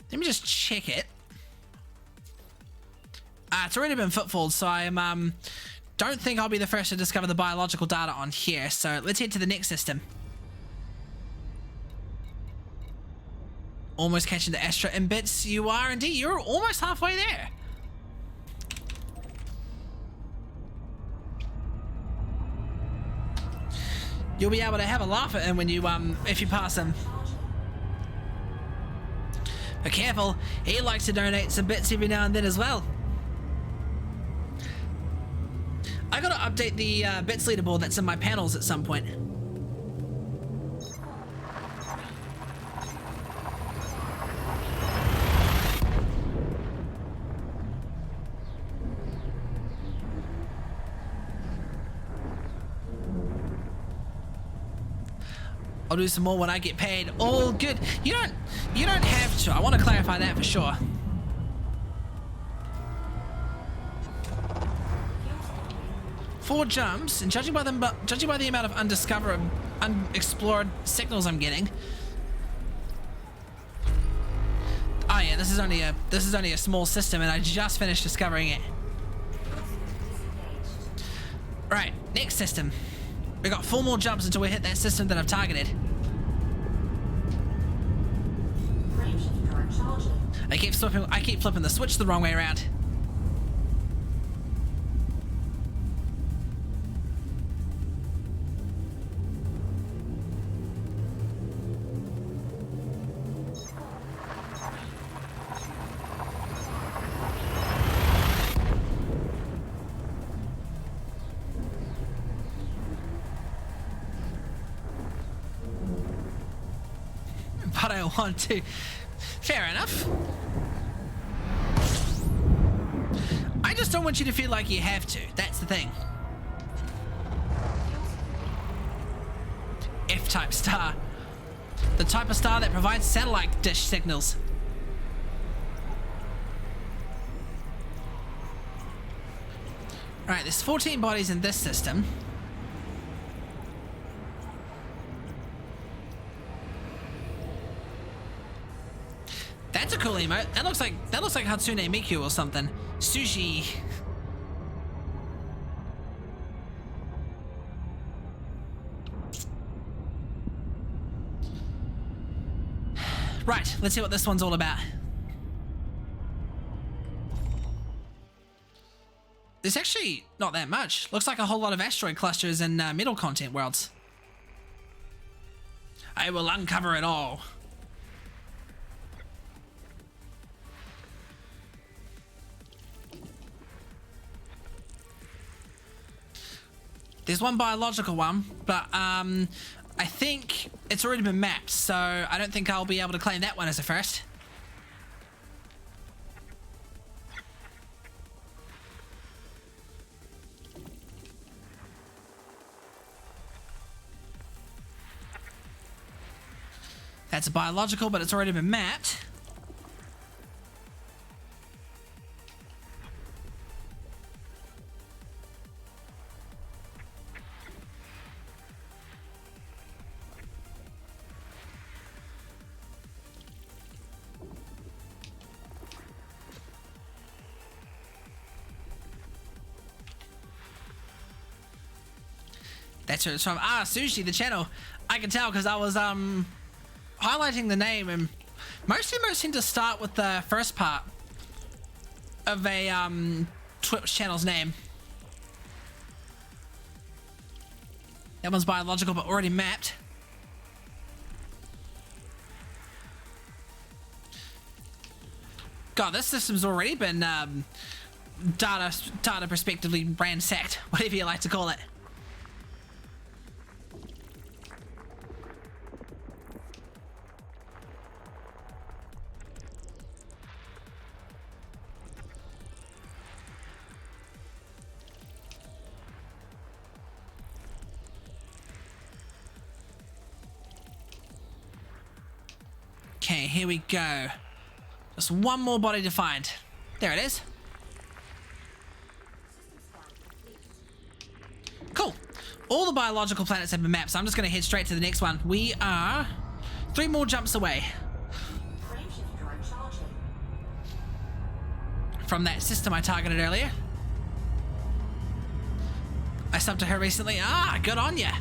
Let me just check it. It's already been footfalled, so I don't think I'll be the first to discover the biological data on here. So let's head to the next system. Almost catching the Astra in bits. You are indeed. You're almost halfway there. You'll be able to have a laugh at him when you if you pass him. But careful, he likes to donate some bits every now and then as well. I gotta update the bits leaderboard that's in my panels at some point. I'll do some more when I get paid. All good. You don't have to. I want to clarify that for sure. Four jumps, and judging by the amount of unexplored signals I'm getting. Oh yeah, this is only a small system, and I just finished discovering it. Right, next system. We got 4 more jumps until we hit that system that I've targeted. I keep flipping the switch the wrong way around. But I want to. Fair enough. I just don't want you to feel like you have to. That's the thing. F-type star. The type of star that provides satellite dish signals. Alright, there's 14 bodies in this system. That's a cool emote. That looks like Hatsune Miku or something. Sushi. Right, let's see what this one's all about. There's actually not that much. Looks like a whole lot of asteroid clusters and metal content worlds. I will uncover it all. There's one biological one, but I think it's already been mapped, so I don't think I'll be able to claim that one as a first. That's a biological, but it's already been mapped. That's where it's from. Ah, Sushi, the channel. I can tell because I was highlighting the name, and most seem to start with the first part of a Twitch channel's name. That one's biological, but already mapped. God, this system's already been data prospectively ransacked, whatever you like to call it. here we go. Just one more body to find. There it is. Cool. All the biological planets have been mapped, so I'm just going to head straight to the next one. We are 3 more jumps away Frameshifter uncharging. from that system I targeted earlier. I subbed to her recently. Ah, good on ya.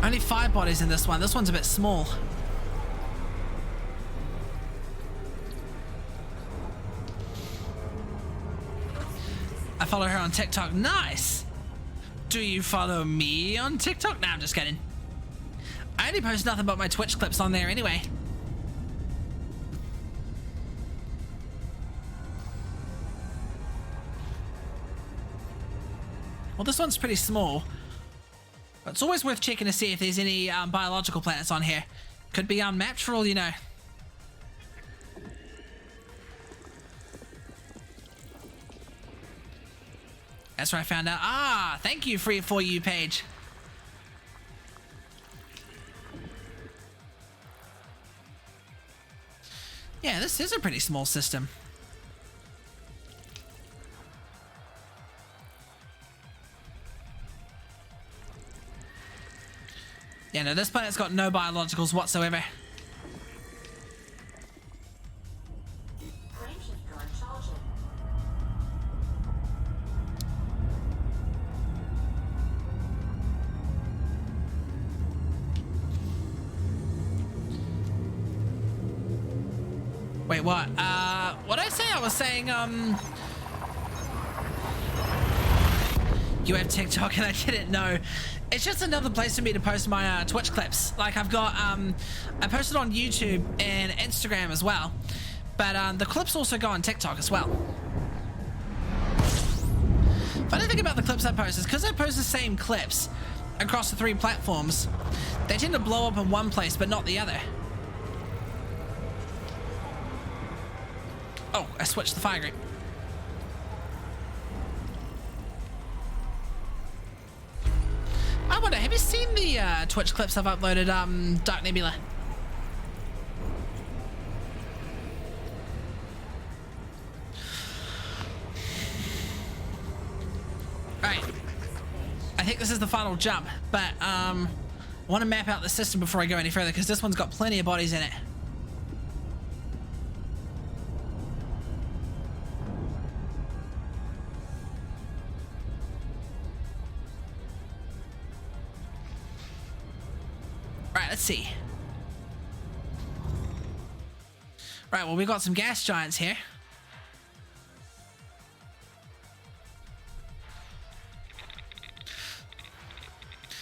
Only 5 bodies in this one. This one's a bit small. I follow her on TikTok. Nice! Do you follow me on TikTok? Nah, I'm just kidding. I only post nothing but my Twitch clips on there anyway. Well, this one's pretty small. But it's always worth checking to see if there's any biological planets on here. Could be unmapped for all you know. That's where I found out. Ah, thank you for you page. Yeah, this is a pretty small system. Yeah, no, this planet's got no biologicals whatsoever. Frameshifter uncharging. Wait, what? What'd I say? I was saying, you have TikTok and I didn't know. It's just another place for me to post my Twitch clips. Like I've got, I posted on YouTube and Instagram as well. But the clips also go on TikTok as well. Funny thing about the clips I post is because I post the same clips across the 3 platforms, they tend to blow up in one place but not the other. Oh, I switched the fire group. I wonder, have you seen the Twitch clips I've uploaded, Dark Nebula? Right. I think this is the final jump, but I want to map out the system before I go any further because this one's got plenty of bodies in it. Right, let's see. Right, well, we've got some gas giants here.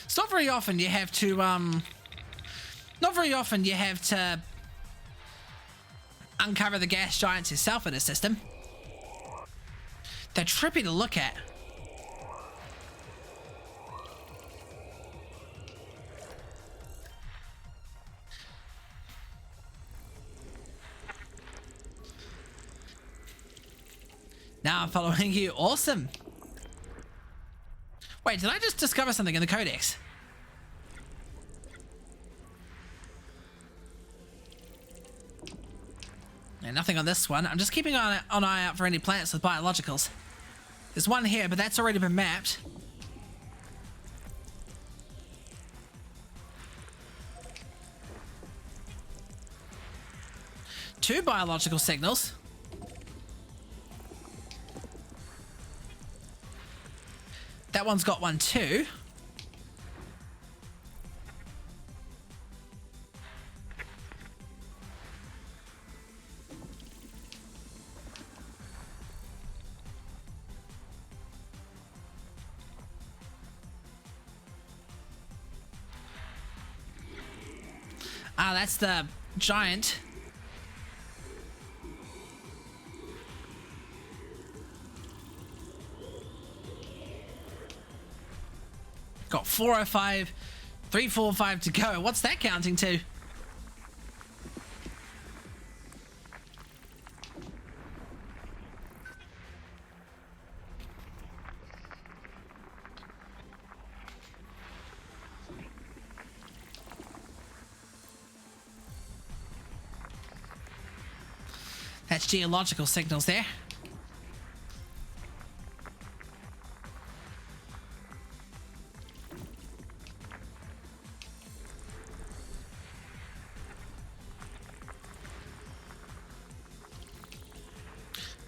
It's not very often you have to, uncover the gas giants yourself in a system. They're trippy to look at. Now I'm following you. Awesome. Wait, did I just discover something in the codex? Yeah, nothing on this one. I'm just keeping an eye out for any planets with biologicals. There's one here, but that's already been mapped. Two biological signals. That one's got one too. Ah, that's the giant. Got 405, 345 to go. What's that counting to? That's geological signals there.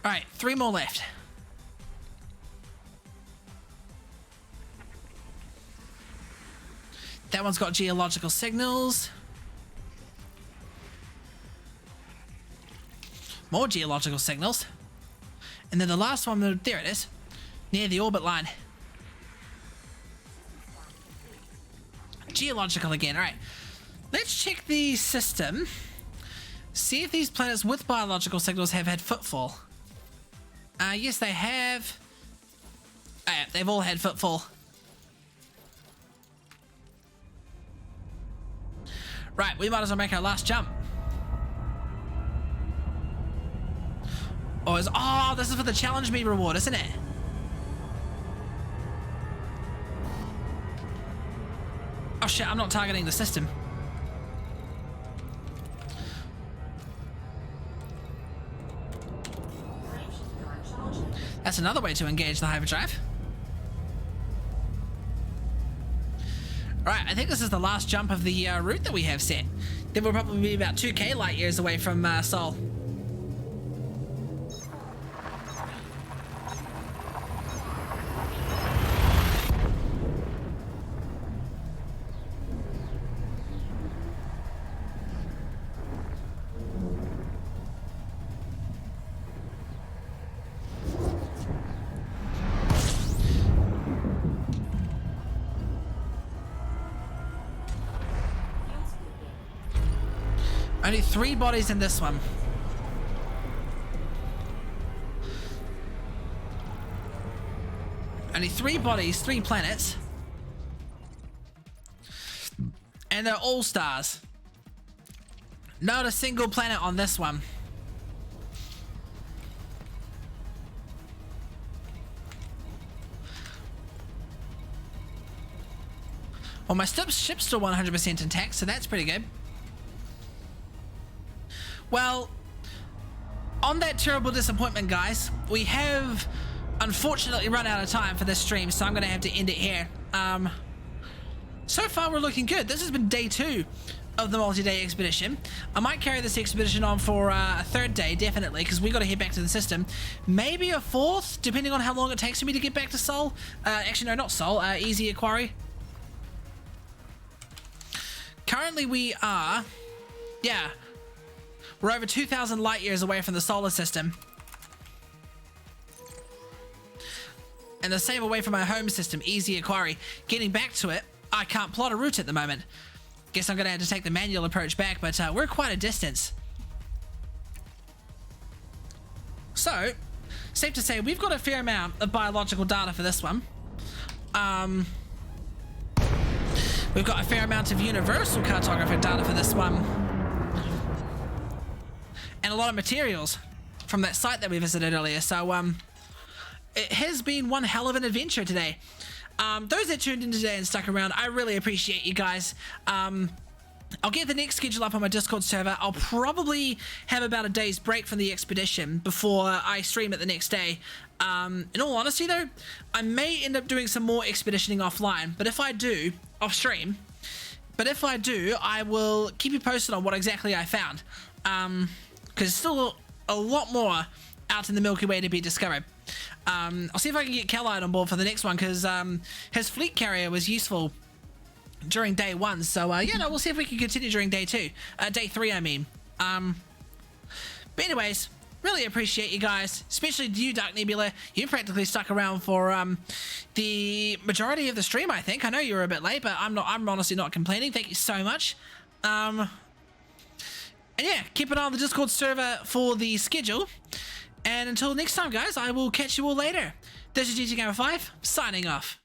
All right, 3 more left. That one's got geological signals. More geological signals. And then the last one, there it is. Near the orbit line. Geological again, all right. Let's check the system. See if these planets with biological signals have had footfall. Yes, they have. Oh, yeah, they've all had footfall. Right, we might as well make our last jump. Oh, this is for the challenge me reward, isn't it? Oh shit, I'm not targeting the system. That's another way to engage the hyperdrive. Alright, I think this is the last jump of the route that we have set. Then we'll probably be about 2k light years away from Sol. Only 3 bodies in this one. Only 3 bodies, 3 planets. And they're all stars. Not a single planet on this one. Well, my ship's still 100% intact, so that's pretty good. Well, on that terrible disappointment, guys, we have unfortunately run out of time for this stream, so I'm going to have to end it here. So far, we're looking good. This has been day 2 of the multi-day expedition. I might carry this expedition on for a 3rd day, definitely, because we got to head back to the system. Maybe a 4th, depending on how long it takes for me to get back to Sol. Actually, no, not Sol. Easy Aquari. Currently, we are... Yeah. We're over 2,000 light years away from the solar system. And the same away from our home system, Easy Aquari. Getting back to it, I can't plot a route at the moment. Guess I'm going to have to take the manual approach back, but we're quite a distance. So, safe to say, we've got a fair amount of biological data for this one. We've got a fair amount of universal cartographic data for this one. And a lot of materials from that site that we visited earlier. So, it has been one hell of an adventure today. Those that tuned in today and stuck around, I really appreciate you guys. I'll get the next schedule up on my Discord server. I'll probably have about a day's break from the expedition before I stream it the next day. In all honesty though, I may end up doing some more expeditioning offline, but if I do, off stream, but if I do, I will keep you posted on what exactly I found. Because there's still a lot more out in the Milky Way to be discovered. I'll see if I can get Callide on board for the next one, because his fleet carrier was useful during day 1. So, yeah, no, we'll see if we can continue during day 2. Day 3, I mean. But anyways, really appreciate you guys, especially you, Dark Nebula. You practically stuck around for the majority of the stream, I think. I know you were a bit late, but I'm honestly not complaining. Thank you so much. And yeah, keep an eye on the Discord server for the schedule. And until next time, guys, I will catch you all later. This is GT Gamer 5, signing off.